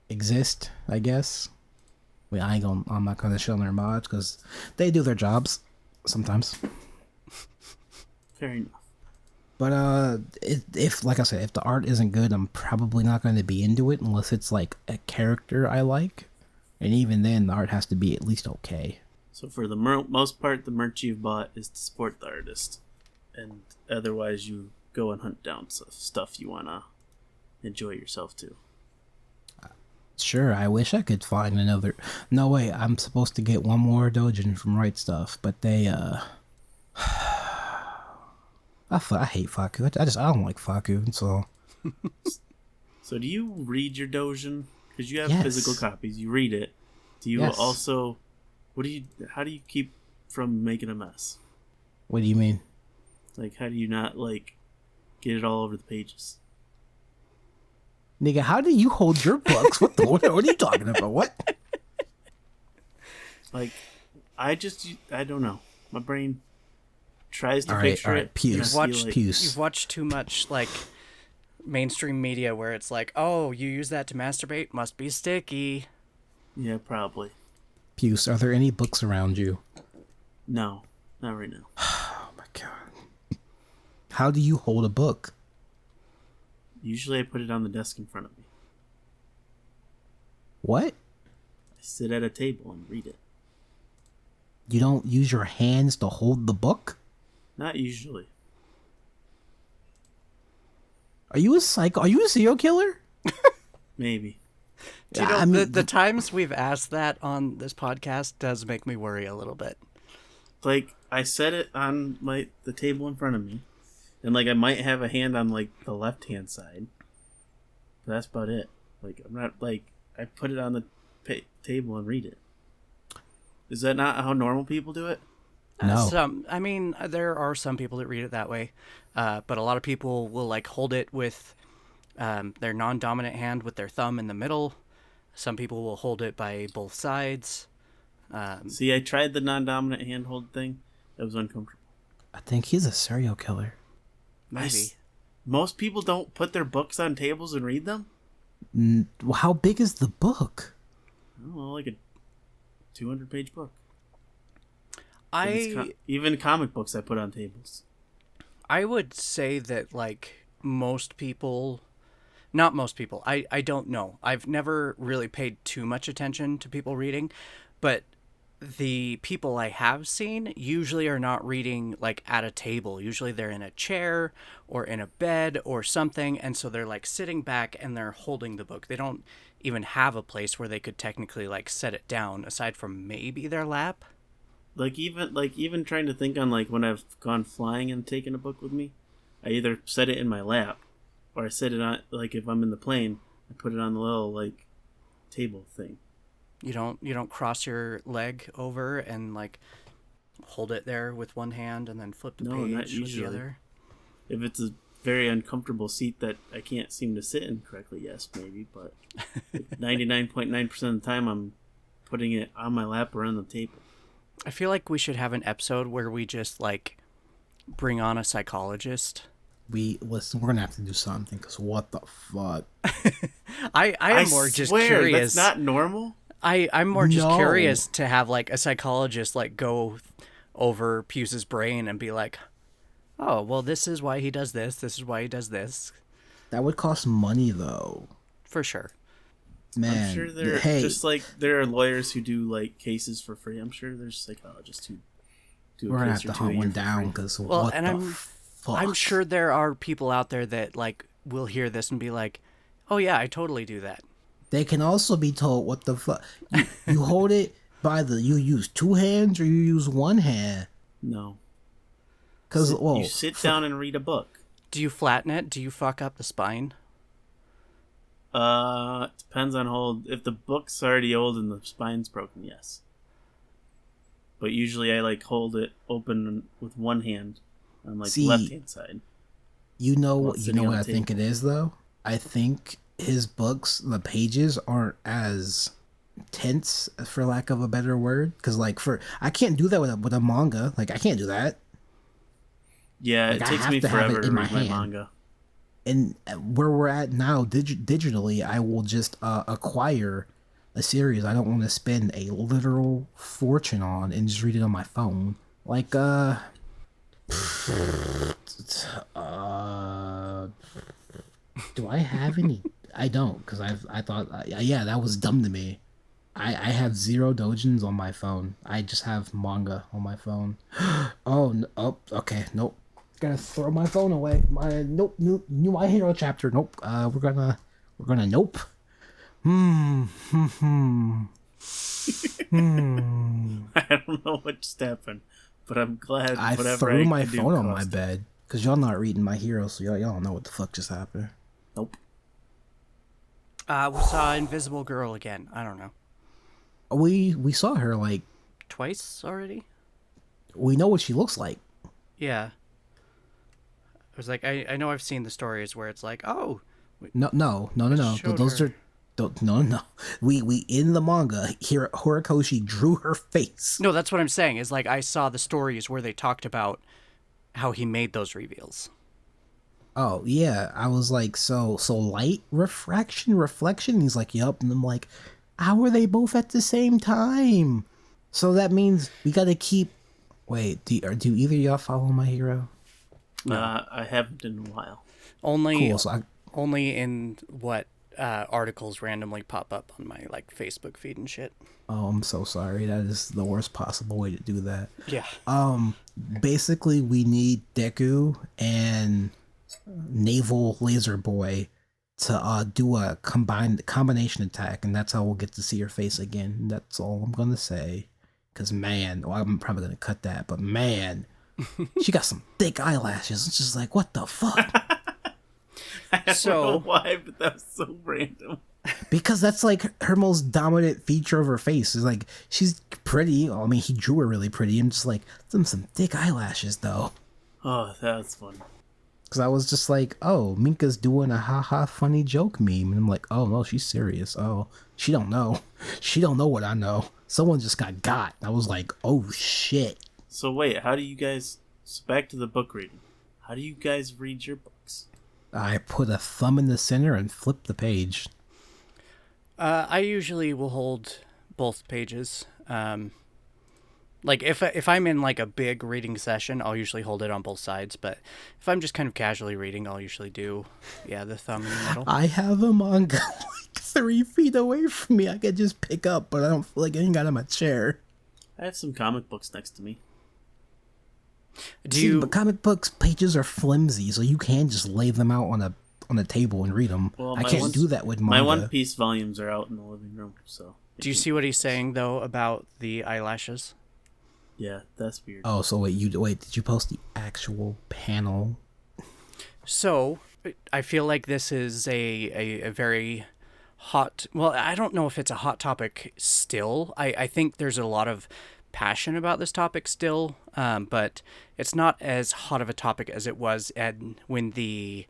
exist, I guess. I'm not gonna shit on her mods because they do their jobs sometimes. Fair enough. But if like I said, if the art isn't good, I'm probably not going to be into it unless it's like a character I like. And even then, the art has to be at least okay. So for the most part, the merch you've bought is to support the artist, and otherwise you go and hunt down stuff you wanna enjoy yourself too. Sure, I wish I could find another. No way, I'm supposed to get one more Dojin from Right Stuff, but they I hate Faku. I don't like Faku, so. So do you read your Dojin? Because you have Yes. physical copies. You read it. Do you Yes. also? How do you keep from making a mess? What do you mean? Like, how do you not like get it all over the pages? Nigga, how do you hold your books? What are you talking about? What? Like, I don't know. My brain tries to All right, picture all right, it. Puce. and I feel Watch like- Puce. You've watched too much like mainstream media where it's like, oh, you use that to masturbate, must be sticky. Yeah, probably. Puce, are there any books around you? No, not right now. Oh my god. How do you hold a book? Usually, I put it on the desk in front of me. What? I sit at a table and read it. You don't use your hands to hold the book? Not usually. Are you a psycho? Are you a serial killer? Maybe. Do you know, I mean, the times we've asked that on this podcast does make me worry a little bit. Like, I set it on the table in front of me, and like I might have a hand on like the left hand side, but that's about it. Like, I'm not like I put it on the table and read it. Is that not how normal people do it? No. There are some people that read it that way, but a lot of people will like hold it with their non-dominant hand with their thumb in the middle. Some people will hold it by both sides. See, I tried the non-dominant handhold thing. It was uncomfortable. I think he's a serial killer. Maybe. Most people don't put their books on tables and read them. Well, how big is the book? I don't know, like a 200-page book. I Even comic books I put on tables. I would say that like most people, not most people. I don't know. I've never really paid too much attention to people reading, but the people I have seen usually are not reading like at a table. Usually they're in a chair or in a bed or something, and so they're like sitting back and they're holding the book. They don't even have a place where they could technically like set it down aside from maybe their lap. Even trying to think on like when I've gone flying and taken a book with me, I either set it in my lap or I set it on, like if I'm in the plane, I put it on the little like table thing. You don't cross your leg over and like hold it there with one hand and then flip the No, not page with the usually. other. If it's a very uncomfortable seat that I can't seem to sit in correctly. Yes, maybe, but 99.9% of the time I'm putting it on my lap or on the table. I feel like we should have an episode where we just like bring on a psychologist. Listen, we're gonna have to do something because what the fuck? I am more just curious. That's not normal. I'm more just No. curious to have like a psychologist like go over Puce's brain and be like, oh, well, this is why he does this. This is why he does this. That would cost money though. For sure. Man, I'm sure there hey, just like there are lawyers who do like cases for free. I'm sure there's psychologists who do we're a gonna case have or to two a hunt year one for down free. because Well, what and the fuck? I'm sure there are people out there that like will hear this and be like, oh yeah, I totally do that. They can also be told what the fuck. You hold it by you use two hands or you use one hand. No, Because you sit down and read a book. Do you flatten it? Do you fuck up the spine? Depends on how old. If the book's already old and the spine's broken, yes. But usually I like hold it open with one hand on like the left hand side. You know While what? You sitting know on what I the think it table. is though. I think his books, the pages aren't as tense, for lack of a better word. Because like I can't do that with a manga. Like I can't do that. Yeah, Like, it I takes have me to have forever it to in my read my hand. manga. And where we're at now, digitally, I will just acquire a series I don't want to spend a literal fortune on and just read it on my phone. Like, do I have any? I don't, because I thought, yeah, that was dumb to me. I have zero dojins on my phone. I just have manga on my phone. Oh, okay, nope. Gotta throw my phone away. Nope, new My Hero chapter. Nope. We're gonna nope. I don't know what just happened, but I'm glad I whatever threw I my could do phone on my caused it. bed because y'all not reading My Hero, so y'all don't know what the fuck just happened. Nope. We saw Invisible Girl again. I don't know. We saw her, like, Twice already? we know what she looks like. Yeah. I was like, I know I've seen the stories where it's like, oh, No. Showed Those her. are no. We in the manga here, Horikoshi drew her face. no, that's what I'm saying. Is like I saw the stories where they talked about how he made those reveals. Oh yeah, I was like, so light reflection. He's like, yup, and I'm like, how are they both at the same time? So that means we got to keep. Wait, do either of y'all follow My Hero? I haven't in a while. Only Cool. So only in what articles randomly pop up on my like Facebook feed and shit. I'm so sorry. That is the worst possible way to do that. Yeah. Basically, we need Deku and Naval Laser Boy to do a combination attack, and that's how we'll get to see her face again. That's all I'm gonna say. Cause man, well, I'm probably gonna cut that, but man, she got some thick eyelashes. It's just like, what the fuck? I don't So- know why, but that was so random. Because that's like her most dominant feature of her face. Is like she's pretty. I mean, he drew her really pretty. I'm just like, some thick eyelashes though. Oh, that's fun. Because I was just like, oh, Minka's doing a haha funny joke meme. And I'm like, oh, no, she's serious. Oh, she don't know. She don't know what I know. Someone just got. I was like, oh, shit. So wait, how do you guys... So back to the book reading. How do you guys read your books? I put a thumb in the center and flip the page. I usually will hold both pages. Like if I'm in like a big reading session, I'll usually hold it on both sides. But if I'm just kind of casually reading, I'll usually do, the thumb in the middle. I have a manga like 3 feet away from me. I could just pick up, but I don't feel like getting out of my chair. I have some comic books next to me. Do But comic books pages are flimsy, so you can just lay them out on a table and read them. Well, I my can't One- do that with manga. My One Piece volumes are out in the living room, so... Do you see what he's saying though about the eyelashes? Yeah, that's weird. Oh, so wait, did you post the actual panel? So I feel like this is a very hot. Well, I don't know if it's a hot topic still. I think there's a lot of passionate about this topic still, but it's not as hot of a topic as it was when the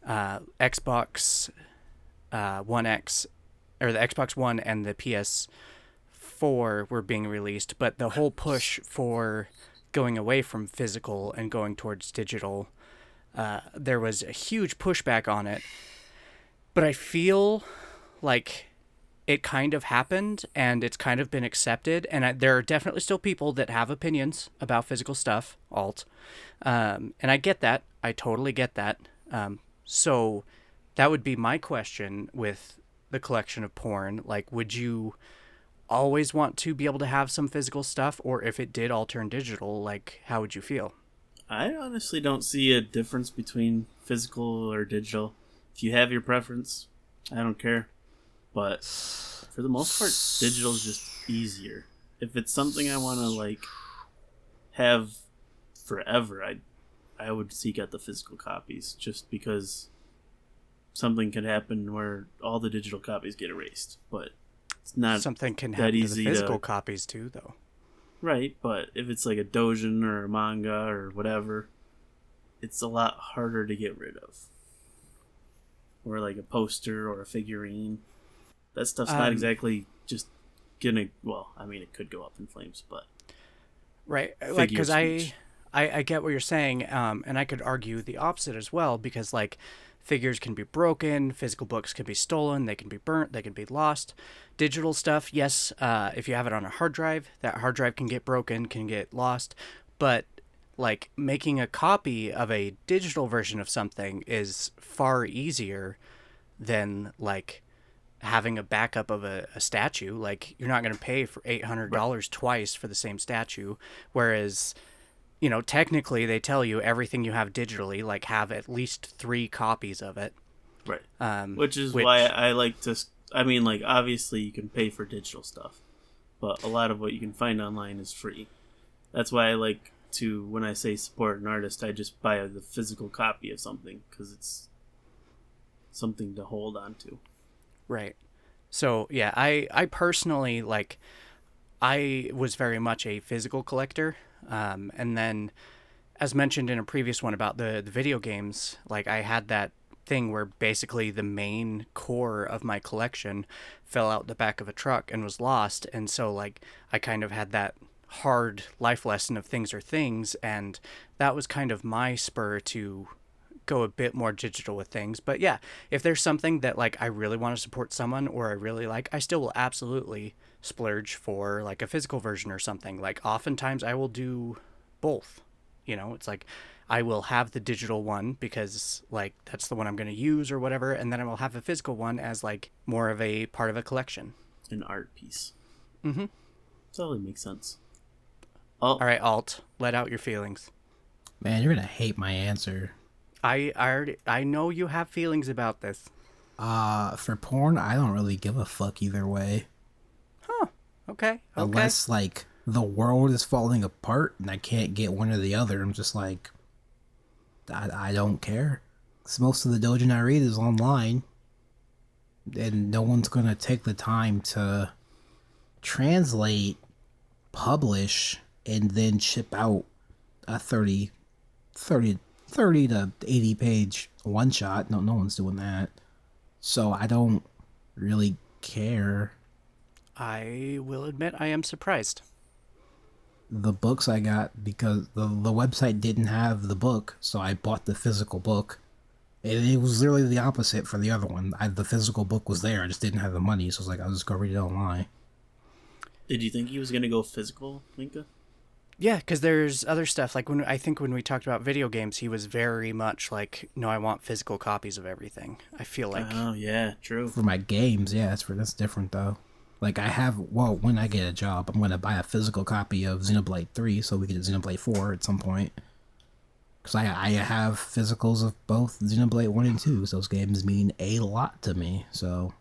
Xbox One X, or the Xbox One and the PS4 were being released. But the whole push for going away from physical and going towards digital, there was a huge pushback on it. But I feel like it kind of happened and it's kind of been accepted. And there are definitely still people that have opinions about physical stuff, and I get that. I totally get that. So that would be my question with the collection of porn. Like, would you always want to be able to have some physical stuff, or if it did all turn digital, like, how would you feel? I honestly don't see a difference between physical or digital. If you have your preference, I don't care. But for the most part, digital is just easier. If it's something I want to like have forever, I would seek out the physical copies, just because something could happen where all the digital copies get erased. But it's not Something can that happen to easy the physical to, copies too, though. right, but if it's like a doujin or a manga or whatever, it's a lot harder to get rid of. Or like a poster or a figurine. That stuff's not exactly just gonna... Well, I mean, it could go up in flames, but... Right, like, because speech. I get what you're saying, and I could argue the opposite as well, because, like, figures can be broken, physical books can be stolen, they can be burnt, they can be lost. Digital stuff, yes, if you have it on a hard drive, that hard drive can get broken, can get lost, but, like, making a copy of a digital version of something is far easier than, like, having a backup of a statue. Like, you're not going to pay for $800 twice for the same statue, whereas, you know, technically they tell you everything you have digitally, like, have at least 3 copies of it. Right. Which is why I like to... I mean, like, obviously you can pay for digital stuff, but a lot of what you can find online is free. That's why I like to, when I say support an artist, I just buy the physical copy of something, because it's something to hold on to. Right. So, yeah, I personally, like, I was very much a physical collector. And then, as mentioned in a previous one about the video games, like, I had that thing where basically the main core of my collection fell out the back of a truck and was lost. And so, like, I kind of had that hard life lesson of things are things. And that was kind of my spur to go a bit more digital with things. But yeah, if there's something that, like, I really want to support someone, or I really like, I still will absolutely splurge for, like, a physical version or something. Like, oftentimes I will do both. You know, it's like I will have the digital one because, like, that's the one I'm going to use or whatever, and then I will have a physical one as, like, more of a part of a collection. An art piece. Mm-hmm. Totally makes sense. All right, Alt, let out your feelings. Man, you're gonna hate my answer. I know you have feelings about this. For porn, I don't really give a fuck either way. Huh. Okay. Unless, like, the world is falling apart and I can't get one or the other, I'm just like, I don't care. 'Cause most of the doujin I read is online, and no one's gonna take the time to translate, publish, and then ship out a 30 to 80 page one shot. No one's doing that. So I don't really care. I will admit I am surprised. The books I got, because the website didn't have the book, so I bought the physical book. And it was literally the opposite for the other one. The physical book was there, I just didn't have the money, so I was like, I'll just go read it online. Did you think he was going to go physical, Linka? Yeah, because there's other stuff. Like, when we talked about video games, he was very much like, no, I want physical copies of everything. I feel like... Oh, yeah, true. For my games, yeah, that's different, though. Like, when I get a job, I'm going to buy a physical copy of Xenoblade 3 so we can get Xenoblade 4 at some point. Because I have physicals of both Xenoblade 1 and 2, so those games mean a lot to me, so...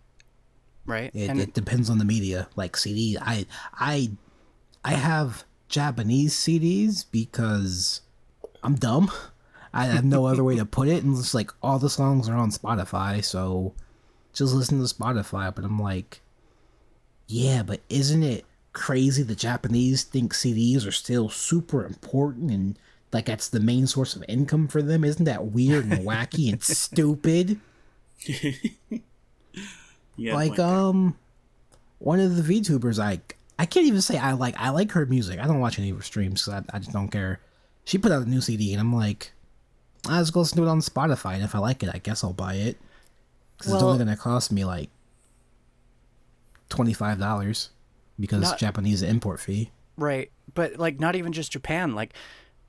Right. It depends on the media. Like, CD, I have Japanese CDs because I'm dumb. I have no other way to put it, and it's like, all the songs are on Spotify, so just listen to Spotify. But I'm like, yeah, but isn't it crazy the Japanese think CDs are still super important and like that's the main source of income for them? Isn't that weird and wacky and stupid? You got a Like point there. one of the VTubers I can't even say I like her music. I don't watch any of her streams because I just don't care. She put out a new CD and I'm like, I just go listen to it on Spotify, and if I like it, I guess I'll buy it because it's only Well, gonna cost me like $25 because not Japanese import fee. right, but like not even just Japan. Like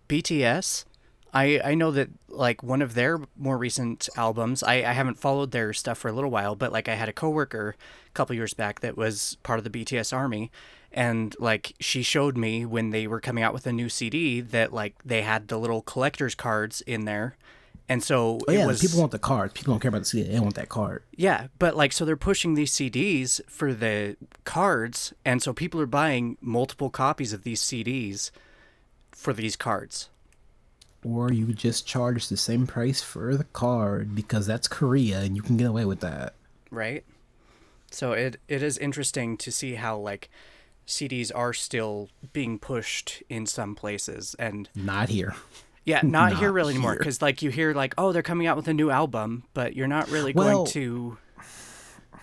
BTS, I know that like one of their more recent albums. I haven't followed their stuff for a little while, but like I had a coworker a couple years back that was part of the BTS army, and like she showed me when they were coming out with a new CD that like they had the little collector's cards in there, and so Oh it yeah, the people was. want the card. People don't care about the CD. They want that card. Yeah, but like, so they're pushing these CDs for the cards, and so people are buying multiple copies of these CDs for these cards, Or you just charge the same price for the card because that's Korea and you can get away with that. right? So it is interesting to see how like CDs are still being pushed in some places, and Not here. yeah, not here Not really anymore, here. because like you hear like, oh, they're coming out with a new album, but you're not really going Well, to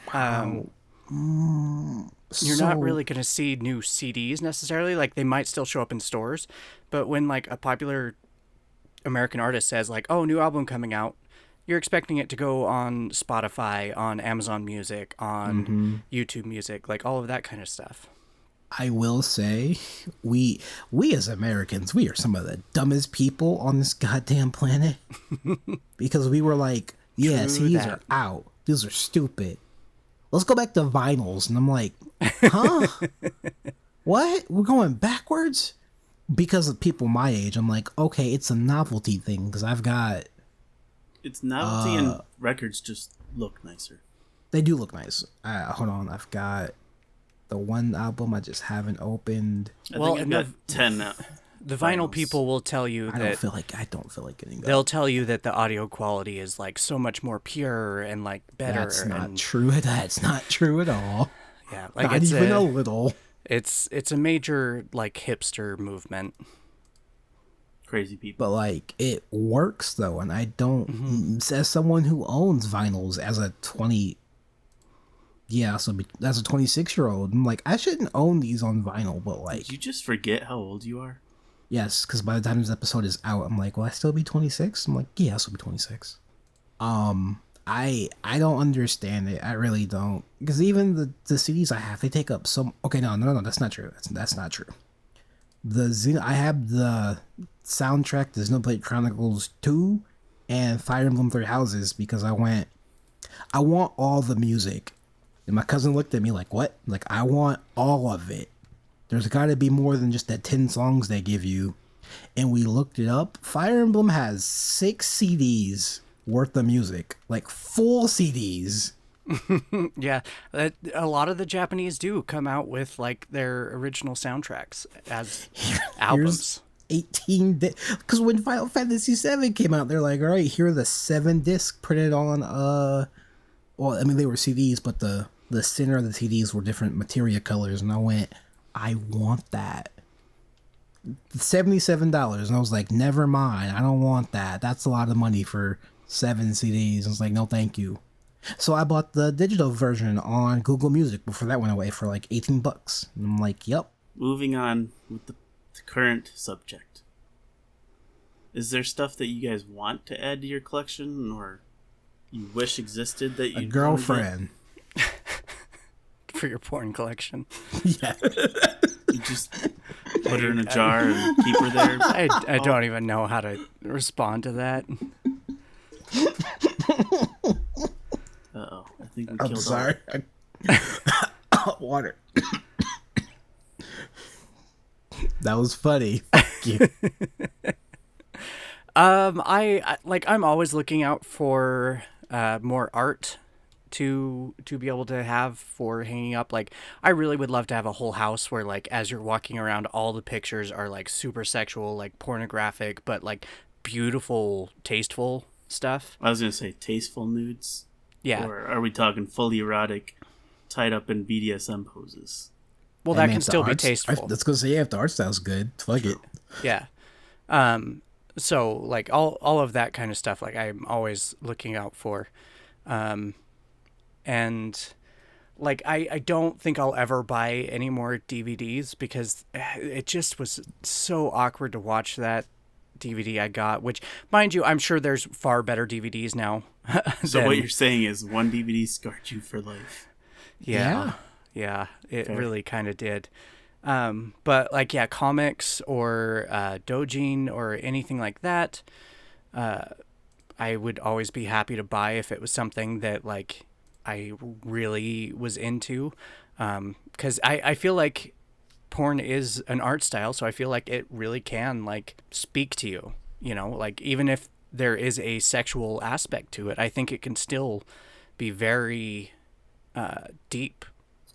how you're not so really going to see new CDs necessarily. Like they might still show up in stores, but when like a popular American artist says like, "Oh, new album coming out," you're expecting it to go on Spotify, on Amazon Music, on YouTube Music, like all of that kind of stuff. I will say we as Americans, we are some of the dumbest people on this goddamn planet because we were like, yeah, True CDs that. are out. These are stupid. Let's go back to vinyls. And I'm like, huh? What? We're going backwards? Because of people my age, I'm like, okay, it's a novelty thing because I've got It's novelty and records just look nicer. they do look nice. Hold on, I've got the one album I just haven't opened. I Well, think I've and got the 10 now. the vinyl Vinyls. people will tell you I that don't feel like getting that. they'll tell you that the audio quality is like so much more pure and like better. That's not and true. That's not true at all. yeah, like Not it's even a little. it's a major like hipster movement. Crazy people. But like it works though, and I don't. As someone who owns vinyls as a 20, yeah, so as a 26-year-old, I'm like I shouldn't own these on vinyl, but like Did you just forget how old you are? yes, because by the time this episode is out, I'm like, will I still be 26? I'm like, yeah, I'll still be 26. I don't understand it. I really don't. Because even the CDs I have, they take up some. Okay, no, that's not true. That's not true. I have the soundtrack to Xenoblade Chronicles 2 and Fire Emblem Three Houses because I want all the music. And my cousin looked at me like, what? Like, I want all of it. There's got to be more than just that 10 songs they give you. And we looked it up. Fire Emblem has 6 CDs worth of music, like full CDs. Yeah, a lot of the Japanese do come out with like their original soundtracks as albums. 18 because when Final Fantasy 7 came out, they're like, all right, here are the 7 discs printed on well, I mean they were CDs, but the center of the CDs were different materia colors, and I went, I want that. $77, and I was like, never mind, I don't want that. That's a lot of money for 7 CDs. I was like, no thank you. So I bought the digital version on Google Music before that went away for like $18. And I'm like, yep. Moving on with the current subject. Is there stuff that you guys want to add to your collection or you wish existed that you A girlfriend. For your porn collection. Yeah. You just put her in a jar and keep her there? I don't even know how to respond to that. Uh-oh. I think we I'm killed sorry. Water. That was funny. Fuck you. I'm always looking out for more art to be able to have for hanging up. Like I really would love to have a whole house where like as you're walking around all the pictures are like super sexual, like pornographic, but like beautiful, tasteful stuff. I was going to say tasteful nudes. Yeah. Or are we talking fully erotic, tied up in BDSM poses? Well, I that mean, can if the still be art's- tasteful. That's gonna say, yeah, if the art style's good, fuck it. Yeah. So like all of that kind of stuff, like I'm always looking out for. And like I don't think I'll ever buy any more DVDs because it just was so awkward to watch that DVD I got, which mind you, I'm sure there's far better DVDs now. So what you're saying is one DVD scarred you for life. Yeah. Yeah, it Fair. really kind of did. But like, yeah, comics or doujin or anything like that, I would always be happy to buy if it was something that like I really was into. Because I feel like porn is an art style, so I feel like it really can like speak to you, you know, like even if there is a sexual aspect to it, I think it can still be very deep.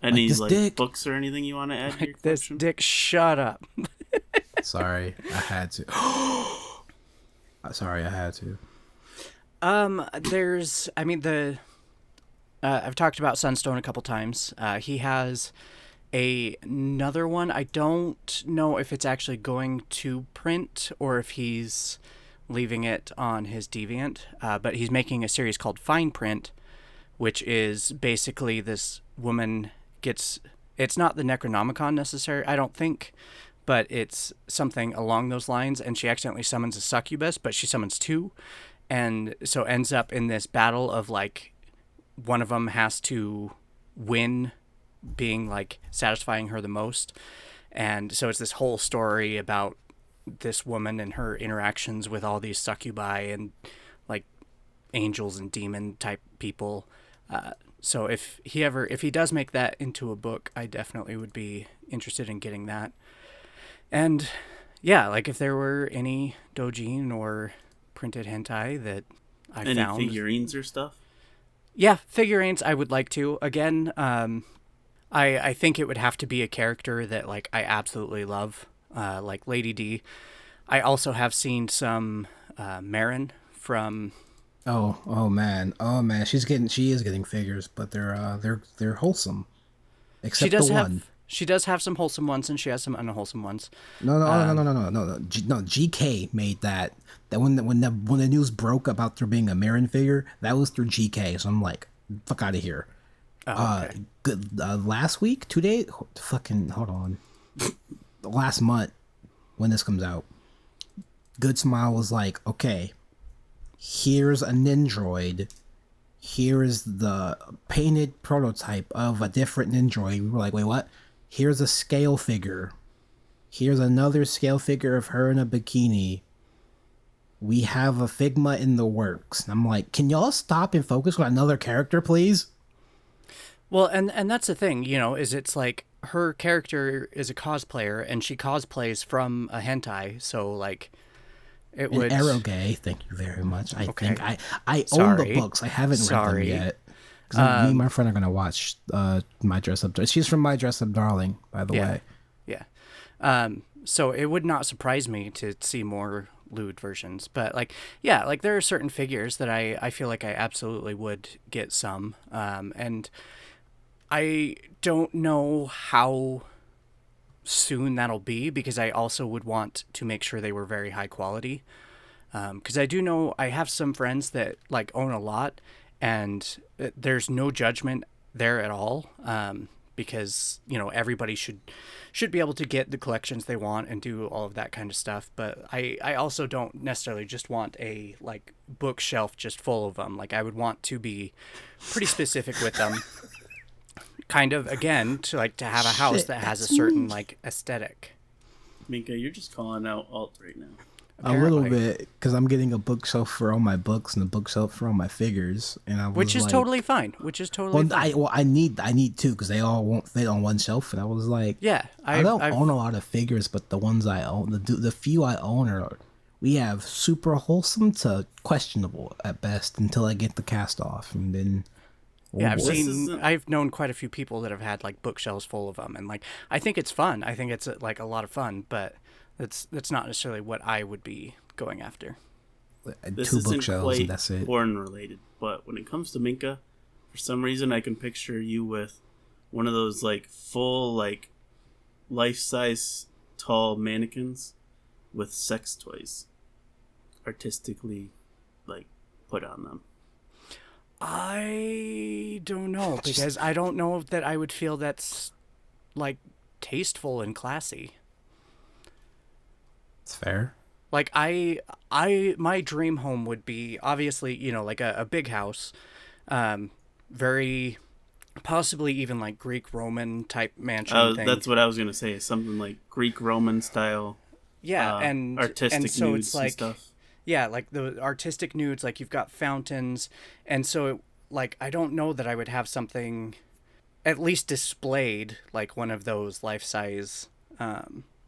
Any this like dick. books or anything you want to add to your This collection? dick, shut up. Sorry, I had to. Sorry, I had to. There's, I mean, I've talked about Sunstone a couple times. He has another one. I don't know if it's actually going to print or if he's leaving it on his Deviant, but he's making a series called Fine Print, which is basically this woman gets, it's not the Necronomicon necessary, I don't think, but it's something along those lines, and she accidentally summons a succubus, but she summons two, and so ends up in this battle of like one of them has to win being like satisfying her the most. And so it's this whole story about this woman and her interactions with all these succubi and like angels and demon type people. So if he does make that into a book, I definitely would be interested in getting that. And yeah, like if there were any doujin or printed hentai that I Any found, figurines or stuff? yeah, figurines I would like to. Again, I think it would have to be a character that like I absolutely love, like Lady D. I also have seen some Marin from. Oh man, she is getting figures, but they're wholesome, She except does the have one. she does have some wholesome ones and she has some unwholesome ones. No. GK made that. That when the news broke about there being a Marin figure, that was through GK. So I'm like, fuck out of here. Oh, okay. Good. Last week, 2 days. Fucking hold on. Last month, when this comes out, Good Smile was like, okay, here's a Nindroid. Here's the painted prototype of a different Nindroid. We were like, wait, what? Here's a scale figure. Here's another scale figure of her in a bikini. We have a Figma in the works. And I'm like, can y'all stop and focus on another character, please? Well, and that's the thing, you know, is it's like her character is a cosplayer and she cosplays from a hentai, so like it An would. Eroge, thank you very much. I Okay. think I own Sorry. the books. I haven't read Sorry. them yet. Because me and my friend are gonna watch My Dress Up. She's from My Dress Up Darling, by the way. Yeah. So it would not surprise me to see more lewd versions, but like, yeah, like there are certain figures that I feel like I absolutely would get some, and I don't know how soon that'll be because I also would want to make sure they were very high quality. Because I do know I have some friends that like own a lot, and there's no judgment there at all. Because you know everybody should be able to get the collections they want and do all of that kind of stuff. But I also don't necessarily just want a like bookshelf just full of them. Like I would want to be pretty specific with them. Kind of again to like to have a house Shit, that has a that's certain me. like aesthetic. Minka, you're just calling out alt right now. A little Apparently. bit, because I'm getting a bookshelf for all my books and a bookshelf for all my figures, and I was Which is like, totally fine. Which is totally fine. I need two because they all won't fit on one shelf, and I was like, Yeah, I don't own a lot of figures, but the ones I own, the few I own are, we have super wholesome to questionable at best until I get the cast off, and then Yeah, I've This seen. isn't- I've known quite a few people that have had like bookshelves full of them, and like I think it's fun. I think it's like a lot of fun, but that's not necessarily what I would be going after. This two isn't bookshelves, quite and that's it. porn related, but when it comes to Minka, for some reason I can picture you with one of those like full like life-size tall mannequins with sex toys artistically, like, put on them. I don't know, because I don't know that I would feel that's, like, tasteful and classy. It's fair. Like, my dream home would be, obviously, like a big house, very, possibly even like Greek Roman type mansion thing. That's what I was gonna say. Something like Greek Roman style. Yeah, and artistic so nudes it's like, and stuff. yeah, like the artistic nudes, like you've got fountains, and so like I don't know that I would have something at least displayed like one of those life size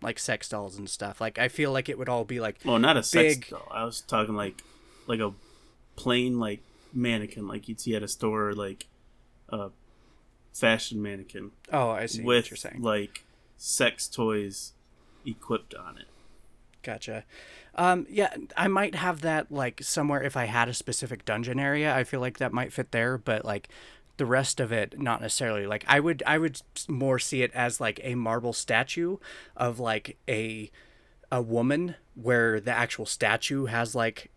like sex dolls and stuff. Like I feel like it would all be like Well, not a big... sex doll. I was talking like a plain like mannequin, like you'd see at a store, like a fashion mannequin. Oh, I see with what you're saying. Like sex toys equipped on it. Gotcha. Yeah, I might have that like somewhere if I had a specific dungeon area. I feel like that might fit there, but like the rest of it, not necessarily. Like I would more see it as like a marble statue of like a woman, where the actual statue has like,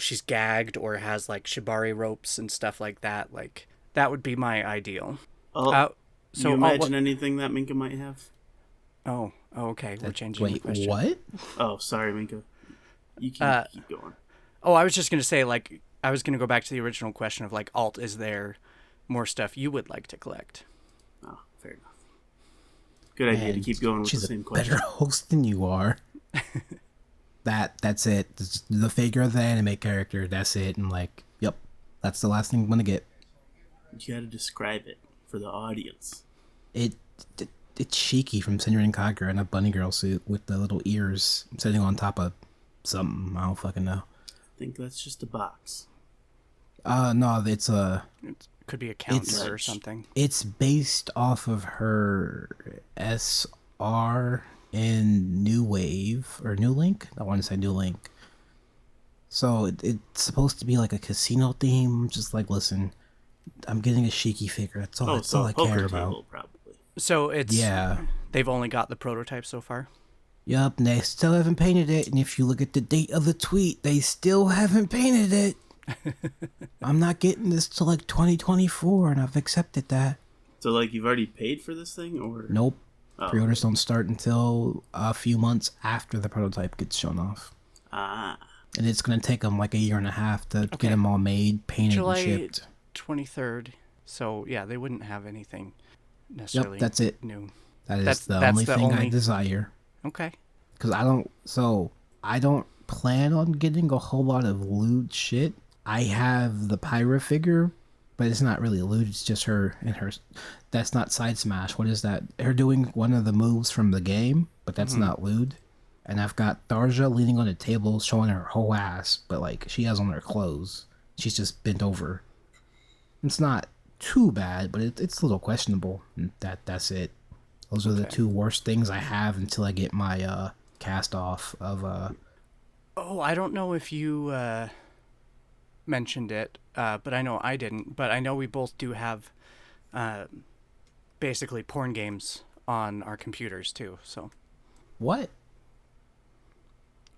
she's gagged or has like shibari ropes and stuff like that. Like that would be my ideal. So you imagine anything that Minka might have? Oh, okay. We're changing the question. What? Oh, sorry, Minka. You can keep going. Oh, I was just going to say, like, I was going to go back to the original question of, like, Alt, is there more stuff you would like to collect? Oh, fair enough. Good idea to keep going with the same question. She's a better host than you are. That's it. The figure of the anime character, that's it. And, like, yep, that's the last thing I'm going to get. You got to describe it for the audience. It's Shiki from Senran Kagura in a bunny girl suit with the little ears sitting on top of something. I don't fucking know. I think that's just a box. No, it's It could be a counter or something. It's based off of her SR in New Wave or New Link. I want to say New Link. So it's supposed to be like a casino theme. Just like, listen, I'm getting a Shiki figure. That's all. That's all I care about. Probably. So they've only got the prototype so far? Yup, and they still haven't painted it. And if you look at the date of the tweet, they still haven't painted it. I'm not getting this till like 2024, and I've accepted that. So, like, you've already paid for this thing, or? Nope. Oh. Pre-orders don't start until a few months after the prototype gets shown off. Ah. And it's going to take them like a year and a half to get them all made, painted, July and shipped. 23rd. So, yeah, they wouldn't have anything necessarily Yep, that's it. new. That's the only thing I desire. Okay. Because I don't plan on getting a whole lot of loot shit. I have the Pyra figure, but it's not really loot. It's just her and her. That's not side smash. What is that? Her doing one of the moves from the game, but that's not lewd. And I've got Tharja leaning on a table showing her whole ass, but like she has on her clothes. She's just bent over. It's not too bad, but it's a little questionable. And that's it. Those are the two worst things I have until I get my cast off of Oh, I don't know if you mentioned it, but I know I didn't. But I know we both do have basically porn games on our computers too. So what?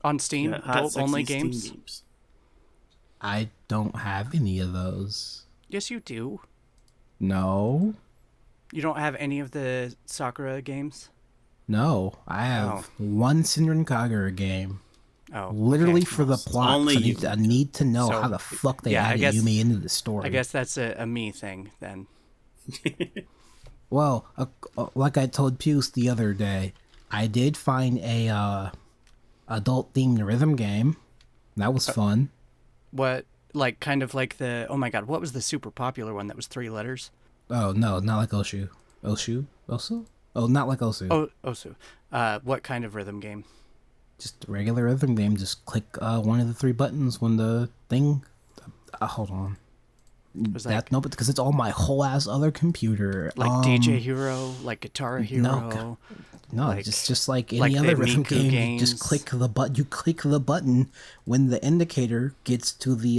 On Steam, adult-only games? Steam games. I don't have any of those. Yes, you do. No. You don't have any of the Sakura games? No, I have one Senran Kagura game. Oh, literally okay. for the plot. Only I need to know So, how the fuck they yeah, I added guess- Yumi into the story. I guess that's a me thing then. Well, like I told Puce the other day, I did find a adult themed rhythm game. That was fun. What, like, kind of like the... Oh my god, what was the super popular one that was 3 letters? Oh no, not like Oshu. Osu? Oh, not like Osu. Oh, Osu. What kind of rhythm game? Just a regular rhythm game. Just click one of the 3 buttons when the thing. Hold on. Was like, No, but because it's on my whole ass other computer. like DJ Hero, like Guitar Hero. No, like- just like any like the other rhythm Miku game. You just games. click the button. You click the button when the indicator gets to the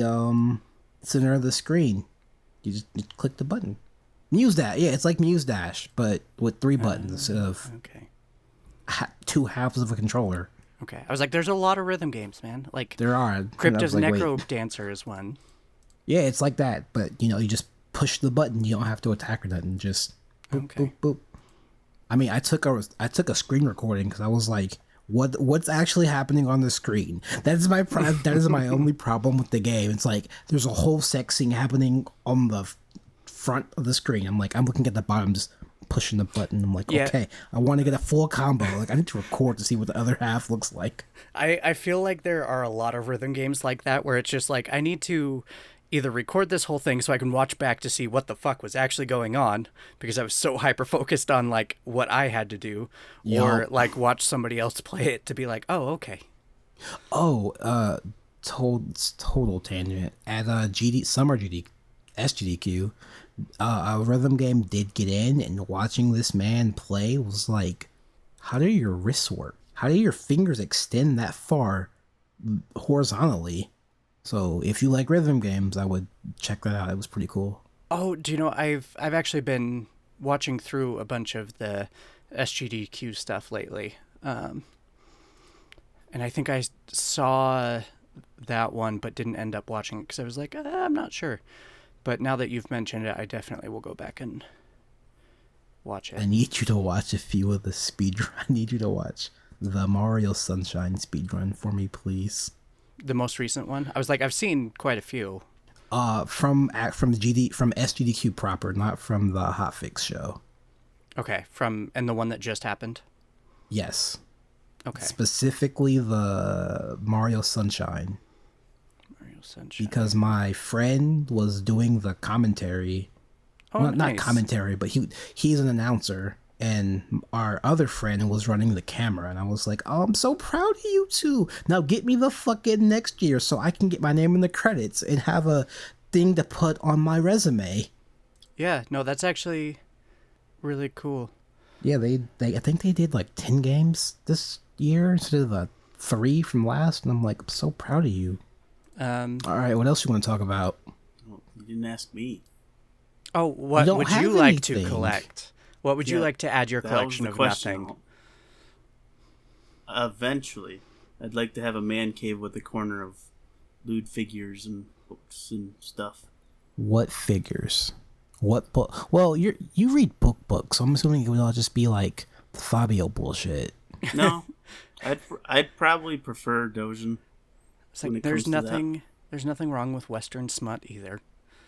center of the screen. You click the button. Muse Dash, yeah, it's like Muse Dash, but with 3 buttons instead of. Okay. two halves of a controller. Okay. I was like, there's a lot of rhythm games, man. Like, There are. And I Crypto's was like, wait. Necro Dancer is one. Yeah, it's like that, but you just push the button. You don't have to attack or nothing. Just boop, Okay. boop, boop. I mean, I took a screen recording because I was like, what's actually happening on the screen? That is my only problem with the game. It's like there's a whole sex scene happening on the front of the screen. I'm looking at the bottom, just pushing the button. I'm like, Yeah. okay, I want to get a full combo. Like, I need to record to see what the other half looks like. I feel like there are a lot of rhythm games like that where it's just like, I need to either record this whole thing so I can watch back to see what the fuck was actually going on because I was so hyper focused on like what I had to do, or like watch somebody else play it to be like, oh, okay. Oh, total tangent. At SGDQ, a rhythm game did get in, and watching this man play was like, how do your wrists work? How do your fingers extend that far horizontally? So if you like rhythm games, I would check that out. It was pretty cool. Oh, do you know, I've actually been watching through a bunch of the SGDQ stuff lately. And I think I saw that one but didn't end up watching it because I was like, I'm not sure. But now that you've mentioned it, I definitely will go back and watch it. I need you to watch a few of the speedrun. I need you to watch the Mario Sunshine speedrun for me, please. The most recent one? I was like, I've seen quite a few. From SGDQ proper, not from the Hotfix show. Okay, and the one that just happened? Yes. Okay. Specifically the Mario Sunshine. Mario Sunshine. Because my friend was doing the commentary. Oh, Well, not nice. commentary, but he's an announcer, and our other friend was running the camera, and I was like, oh, I'm so proud of you two. Now get me the fucking next year so I can get my name in the credits and have a thing to put on my resume. Yeah, no, that's actually really cool. Yeah, they I think they did like 10 games this year instead of the 3 from last, and I'm like, I'm so proud of you. All right, what else you want to talk about? Well, you didn't ask me. Oh, what don't would you have like to anything. collect? What would you Yeah, like to add your that was collection the of question. nothing? Eventually, I'd like to have a man cave with a corner of lewd figures and books and stuff. What figures? What book? Well, you read books, so I'm assuming it would all just be like Fabio bullshit. No, I'd probably prefer Dojin. It's when like it comes to that. there's nothing wrong with Western smut either.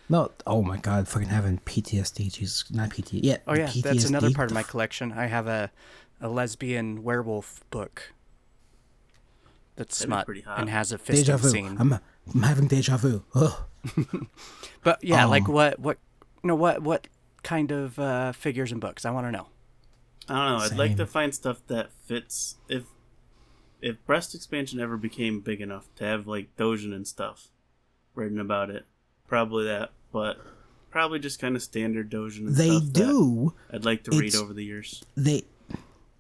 No, oh my god, fucking having PTSD. Jesus, not PTSD. Yeah. Oh yeah, PTSD. that's another part of my collection. I have a lesbian werewolf book that's That'd be smut pretty hot. and has a Deja fisting vu. scene. I'm having deja vu. Ugh. But yeah, like what kind of figures and books? I want to know. I don't know. I'd like Same. to find stuff that fits. If breast expansion ever became big enough to have like Dojin and stuff written about it, probably that. But probably just kind of standard Dojin and They stuff. that do. I'd like to read It's- over the years.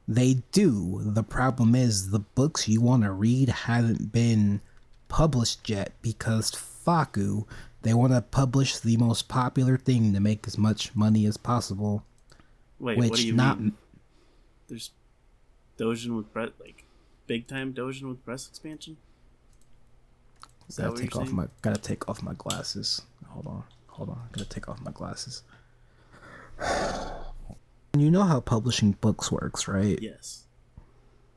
They do. The problem is the books you want to read haven't been published yet because Faku, they want to publish the most popular thing to make as much money as possible. Wait, which what do you not mean? There's Dojin with breast, like big time Dojin with breast expansion. Is that what you're saying? Gotta take off my glasses. Hold on. Gotta take off my glasses. You know how publishing books works, right? Yes.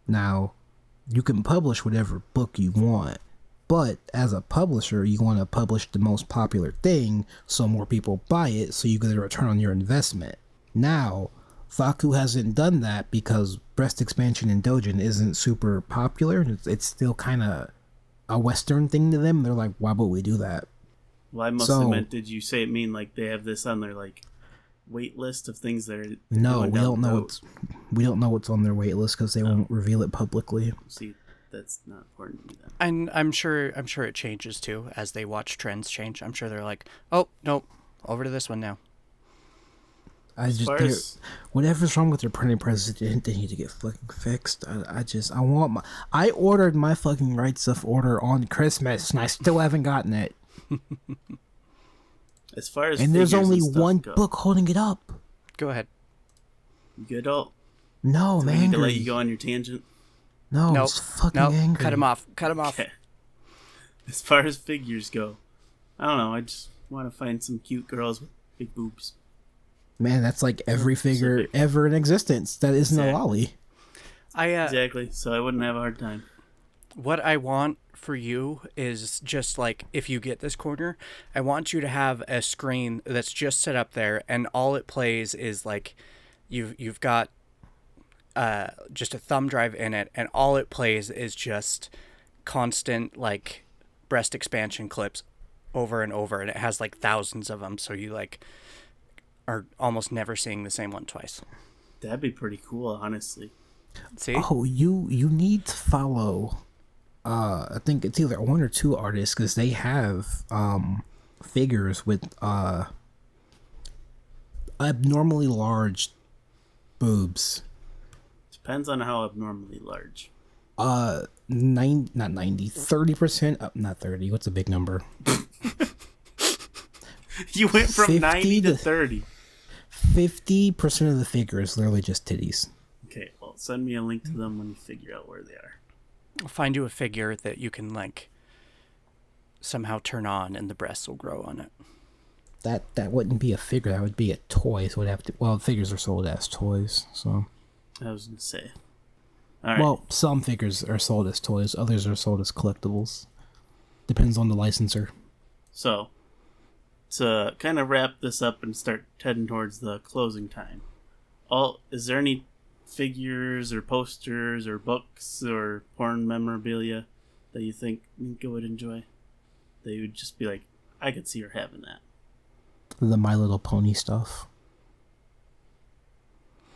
Now, you can publish whatever book you want, but as a publisher, you want to publish the most popular thing so more people buy it so you get a return on your investment. Now, Faku hasn't done that because breast expansion in Dojin isn't super popular. It's still kind of a Western thing to them. They're like, why would we do that? Well, I must have meant. Did you say it mean like they have this on their like wait list of things that are? No, going we down don't the know road? we don't know what's on their wait list because they won't reveal it publicly. See, that's not important to me then. And I'm sure it changes too as they watch trends change. I'm sure they're like, oh nope, over to this one now. Whatever's wrong with their printing press, they need to get fucking fixed. I ordered my fucking rights of order on Christmas and I still haven't gotten it. As far as And there's figures only and stuff one go, book holding it up. Go ahead. Good old. No, Do I'm we need to angry. let you go on your tangent? No, I'm Nope. just fucking Nope. angry. Cut him off. Cut him off. Okay. As far as figures go, I don't know. I just want to find some cute girls with big boobs. Man, that's like every figure Specific. ever in existence that isn't a Exactly. lolly. Exactly. So I wouldn't have a hard time. What I want for you is just like, if you get this corner, I want you to have a screen that's just set up there, and all it plays is like, you've got just a thumb drive in it, and all it plays is just constant like breast expansion clips over and over, and it has like thousands of them, so you like are almost never seeing the same one twice. That'd be pretty cool, honestly. See? Oh, you need to follow. I think it's either one or two artists because they have figures with abnormally large boobs. Depends on how abnormally large. 30% up, not 30. What's a big number? You went from 50 90 to to- 30. 50% of the figure is literally just titties. Okay, well, send me a link to them when you figure out where they are. I'll find you a figure that you can like somehow turn on, and the breasts will grow on it. That wouldn't be a figure. That would be a toy. So it would have to. Well, figures are sold as toys. So. I was going to say. All right. Well, some figures are sold as toys. Others are sold as collectibles. Depends on the licensor. So, to kind of wrap this up and start heading towards the closing time, is there any figures or posters or books or porn memorabilia that you think Minka would enjoy? That you would just be like, I could see her having that. The My Little Pony stuff.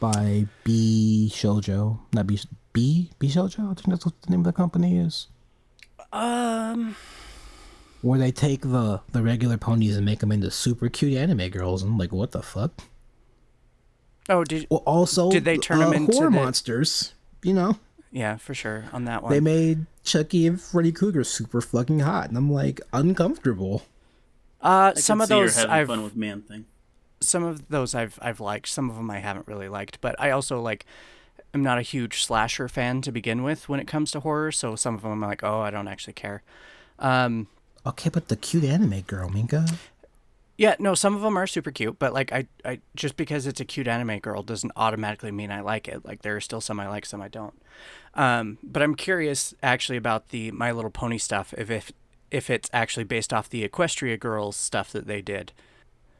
By B Shoujo. Not B Shoujo? I think that's what the name of the company is. Where they take the regular ponies and make them into super cute anime girls. And I'm like, what the fuck? Oh, did Well, also, Did they turn them into horror the- monsters? You know, yeah, for sure on that one. they made Chucky and Freddy Krueger super fucking hot, and I'm like uncomfortable. I Some could of see her those having I've fun with Man Thing. some of those I've liked. Some of them I haven't really liked, but I also like am not a huge slasher fan to begin with when it comes to horror. So some of them I'm like, oh, I don't actually care. Okay, but the cute anime girl, Minka. Yeah, no, some of them are super cute, but like I just because it's a cute anime girl doesn't automatically mean I like it. Like there are still some I like, some I don't. But I'm curious actually about the My Little Pony stuff. If it's actually based off the Equestria Girls stuff that they did,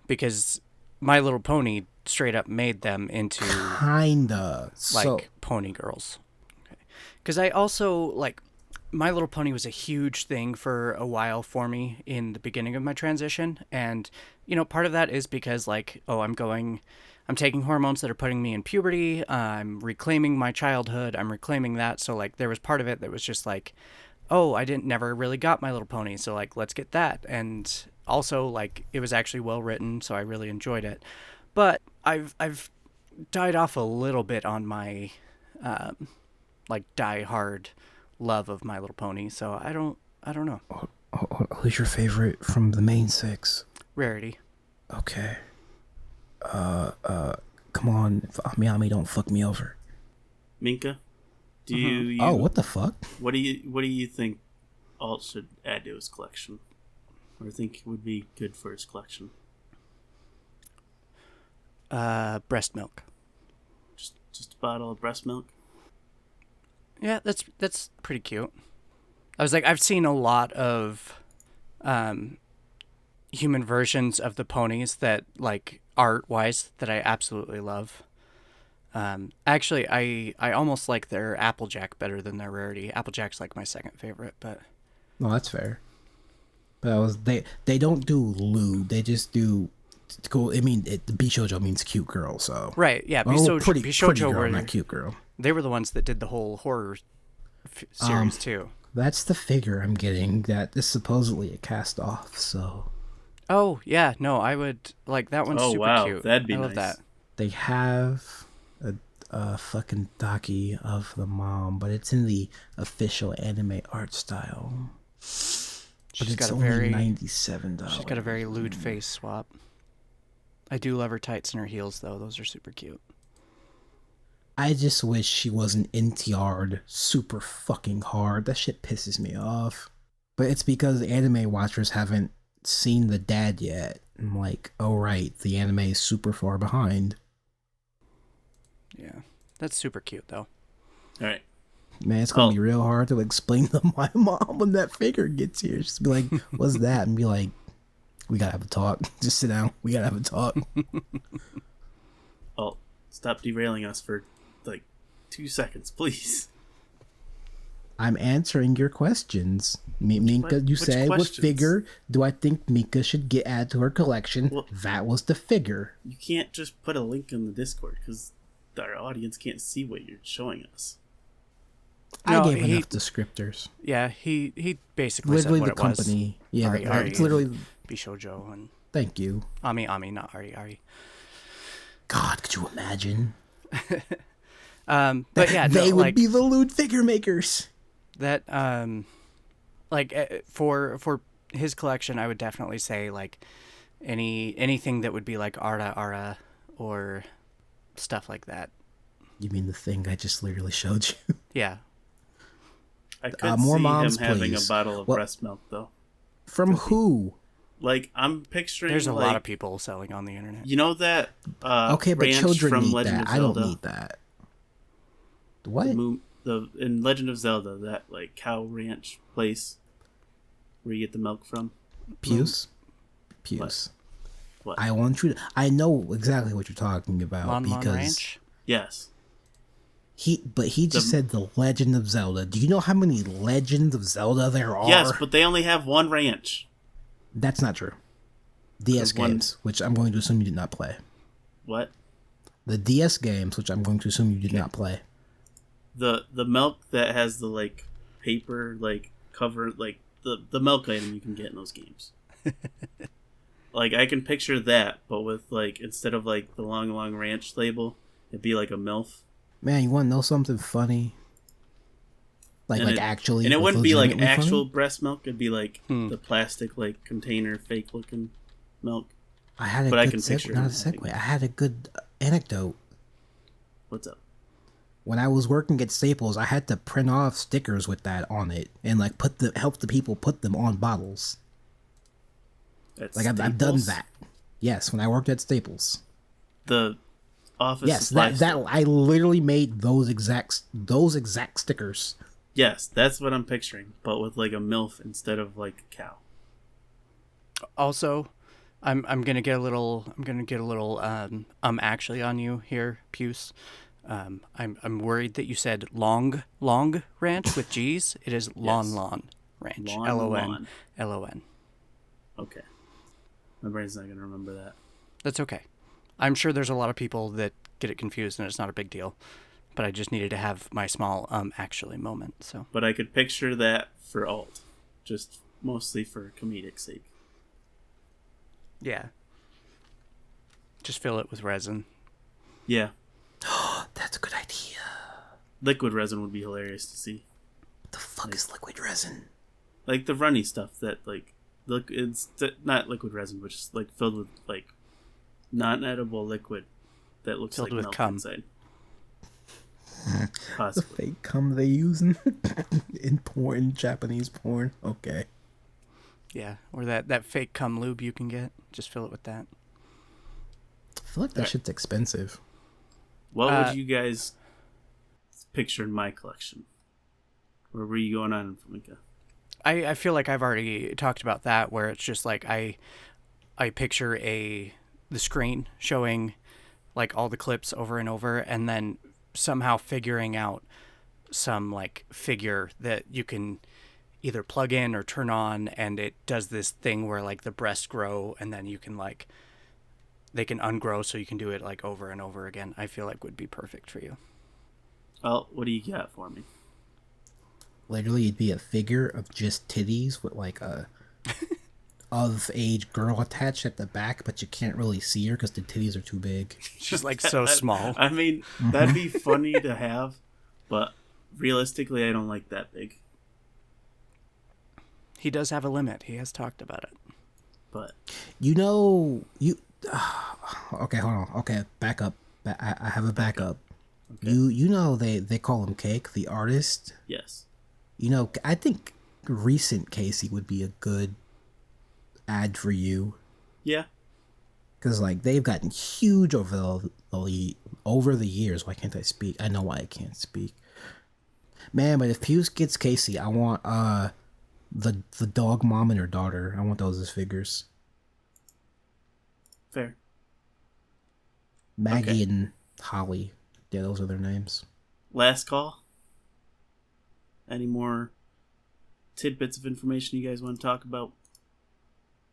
because My Little Pony straight up made them into Kinda. like So, pony girls. Because I also like My Little Pony was a huge thing for a while for me in the beginning of my transition, and you know part of that is because like I'm taking hormones that are putting me in puberty. I'm reclaiming my childhood. I'm reclaiming that. So like there was part of it that was just like, oh, I didn't never really got My Little Pony, so like let's get that. And also like it was actually well written, so I really enjoyed it. But I've died off a little bit on my like die hard love of My Little Pony, so I don't know. who's your favorite from the main six? Rarity. Okay. Come on, Miami, don't fuck me over. Minka, do you? Oh, what the fuck? What do you think Alt should add to his collection, or think would be good for his collection? Breast milk. Just a bottle of breast milk. Yeah, that's pretty cute. I was like, I've seen a lot of human versions of the ponies that like art wise that I absolutely love. Actually, I almost like their Applejack better than their Rarity. Applejack's like my second favorite, but No, that's fair. But they don't do lewd. They just do cool. I mean, the Bishoujo means cute girl, so right, yeah. pretty Bishoujo girl, were not cute girl. they were the ones that did the whole horror series too. That's the figure I'm getting. That is supposedly a cast off. So Oh yeah, no, I would like that one's Oh, super wow, cute. that'd be I love nice. that. they have a fucking docky of the mom, but it's in the official anime art style. But She's it's got a only very $97. she's got a very lewd face swap. I do love her tights and her heels though; those are super cute. I just wish she wasn't NTR'd super fucking hard. That shit pisses me off. But it's because anime watchers haven't seen the dad yet. I'm like, oh right, the anime is super far behind. Yeah. That's super cute, though. All right. Man, it's gonna be real hard to explain to my mom when that figure gets here. She's be like, what's that? And be like, we gotta have a talk. Just sit down. We gotta have a talk. Oh, stop derailing us for like 2 seconds, please. I'm answering your questions. Minka, you Which said questions? what figure do I think Minka should get added to her collection? Well, that was the figure. You can't just put a link in the Discord because our audience can't see what you're showing us. I No, gave he- enough descriptors. Yeah, he basically Literally said the what it was. company. Yeah, Ari, it's literally. Bishojo and Thank you. Ami, not Ari. God, could you imagine? But yeah, They no, would like be the lewd figure makers. that. Like for his collection, I would definitely say like anything that would be like Ara or stuff like that. You mean the thing I just literally showed you? Yeah. I could more see moms, him having please. a bottle of What- breast milk, though. From who? Like, I'm picturing, There's a like, lot of people selling on the internet. You know that Okay, but ranch children from need Legend that. of I Zelda? don't need that. What? In Legend of Zelda, that, like, cow ranch place where you get the milk from. Puce? Puce. What? I want you to. I know exactly what you're talking about Lon because Ranch. Yes. he just said the Legend of Zelda. Do you know how many Legends of Zelda there are? Yes, but they only have one ranch. That's not true. DS one- games, which I'm going to assume you did not play. What? The DS games, which I'm going to assume you did not play. The milk that has the, like, paper, like, cover, like, the milk item you can get in those games. Like, I can picture that, but with, like, instead of, like, the long ranch label, it'd be like a MILF. Man, you want to know something funny? Like, And actually, and it wouldn't be like legitimately actual funny? breast milk. It'd be like the plastic, like, container, fake looking milk. I had a but I good can picture not a it. segue. I had a good anecdote. What's up? When I was working at Staples, I had to print off stickers with that on it and like help the people put them on bottles. At Like I've done Staples? that. Yes, when I worked at Staples. The office. Yes, supply that store. I literally made those exact stickers. Yes, that's what I'm picturing, but with like a MILF instead of like a cow. Also, I'm gonna get a little actually on you here, Puce. I'm worried that you said long ranch with G's. It is Lon Ranch. Lon. LON. Okay. My brain's not gonna remember that. That's okay. I'm sure there's a lot of people that get it confused, and it's not a big deal. But I just needed to have my small actually moment. So But I could picture that for alt, just mostly for comedic sake. yeah, just fill it with resin. Yeah, That's a good idea. liquid resin would be hilarious to see. What the fuck is liquid resin? Like the runny stuff that like look, it's not liquid resin, but just like filled with like non-edible liquid that looks Filled like with milk cum. inside. The Possibly. fake cum they use in porn, Japanese porn. Okay. Yeah, or that fake cum lube you can get. Just fill it with that. I feel like that Right. shit's expensive. What Uh, would you guys picture in my collection? Where were you going on, Flaminka? I feel like I've already talked about that, where it's just like I picture the screen showing like all the clips over and over, and then somehow figuring out some like figure that you can either plug in or turn on, and it does this thing where like the breasts grow, and then you can like they can ungrow, so you can do it like over and over again. I feel like would be perfect for you. Oh, what do you got for me? Literally, it'd be a figure of just titties with like a of age girl attached at the back, but you can't really see her because the titties are too big. She's like so small. I mean, that'd be funny to have, but realistically, I don't like that big. He does have a limit. He has talked about it. But You know, you. Okay, hold on. Okay, back up. I have a backup. Okay. You know they call him Cake, the artist. Yes. You know, I think recent Casey would be a good ad for you. Yeah. Because, like, they've gotten huge over the years. Why can't I speak? I know why I can't speak. Man, but if Fuse gets Casey, I want the dog mom and her daughter. I want those as figures. Fair. Maggie Okay. and Holly. Yeah, those are their names. Last call. Any more tidbits of information you guys want to talk about?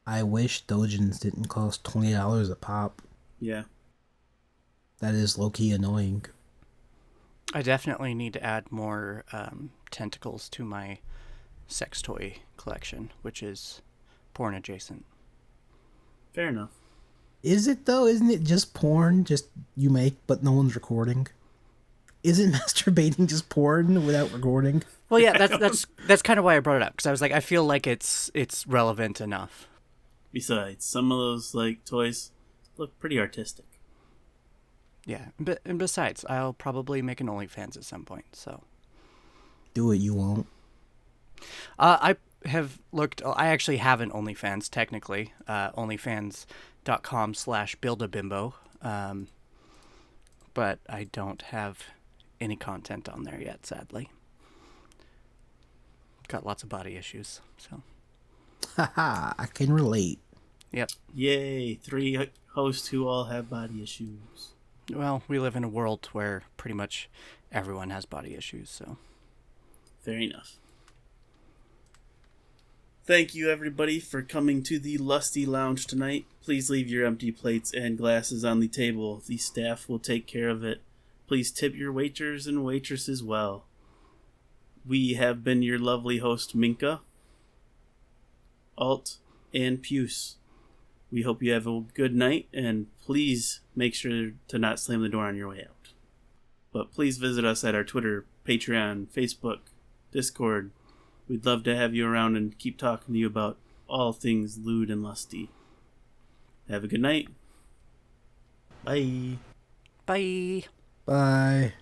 I wish Dojins didn't cost $20 a pop. Yeah. That is low-key annoying. I definitely need to add more tentacles to my sex toy collection, which is porn adjacent. Fair enough. Is it though? Isn't it just porn? Just you make, but no one's recording. Isn't masturbating just porn without recording? Well, yeah, that's kind of why I brought it up, because I was like, I feel like it's relevant enough. Besides, some of those like toys look pretty artistic. Yeah, and besides, I'll probably make an OnlyFans at some point. So Do it, you won't. I have looked. I actually have an OnlyFans technically. OnlyFans.com/buildabimbo. But I don't have any content on there yet, sadly. Got lots of body issues, so. Haha, I can relate. Yep. Yay! 3 hosts who all have body issues. Well, we live in a world where pretty much everyone has body issues, so. Fair enough. Thank you, everybody, for coming to the Lusty Lounge tonight. Please leave your empty plates and glasses on the table. The staff will take care of it. Please tip your waiters and waitresses well. We have been your lovely host, Minka, Alt, and Puce. We hope you have a good night, and please make sure to not slam the door on your way out. But please visit us at our Twitter, Patreon, Facebook, Discord. We'd love to have you around and keep talking to you about all things lewd and lusty. Have a good night. Bye. Bye. Bye.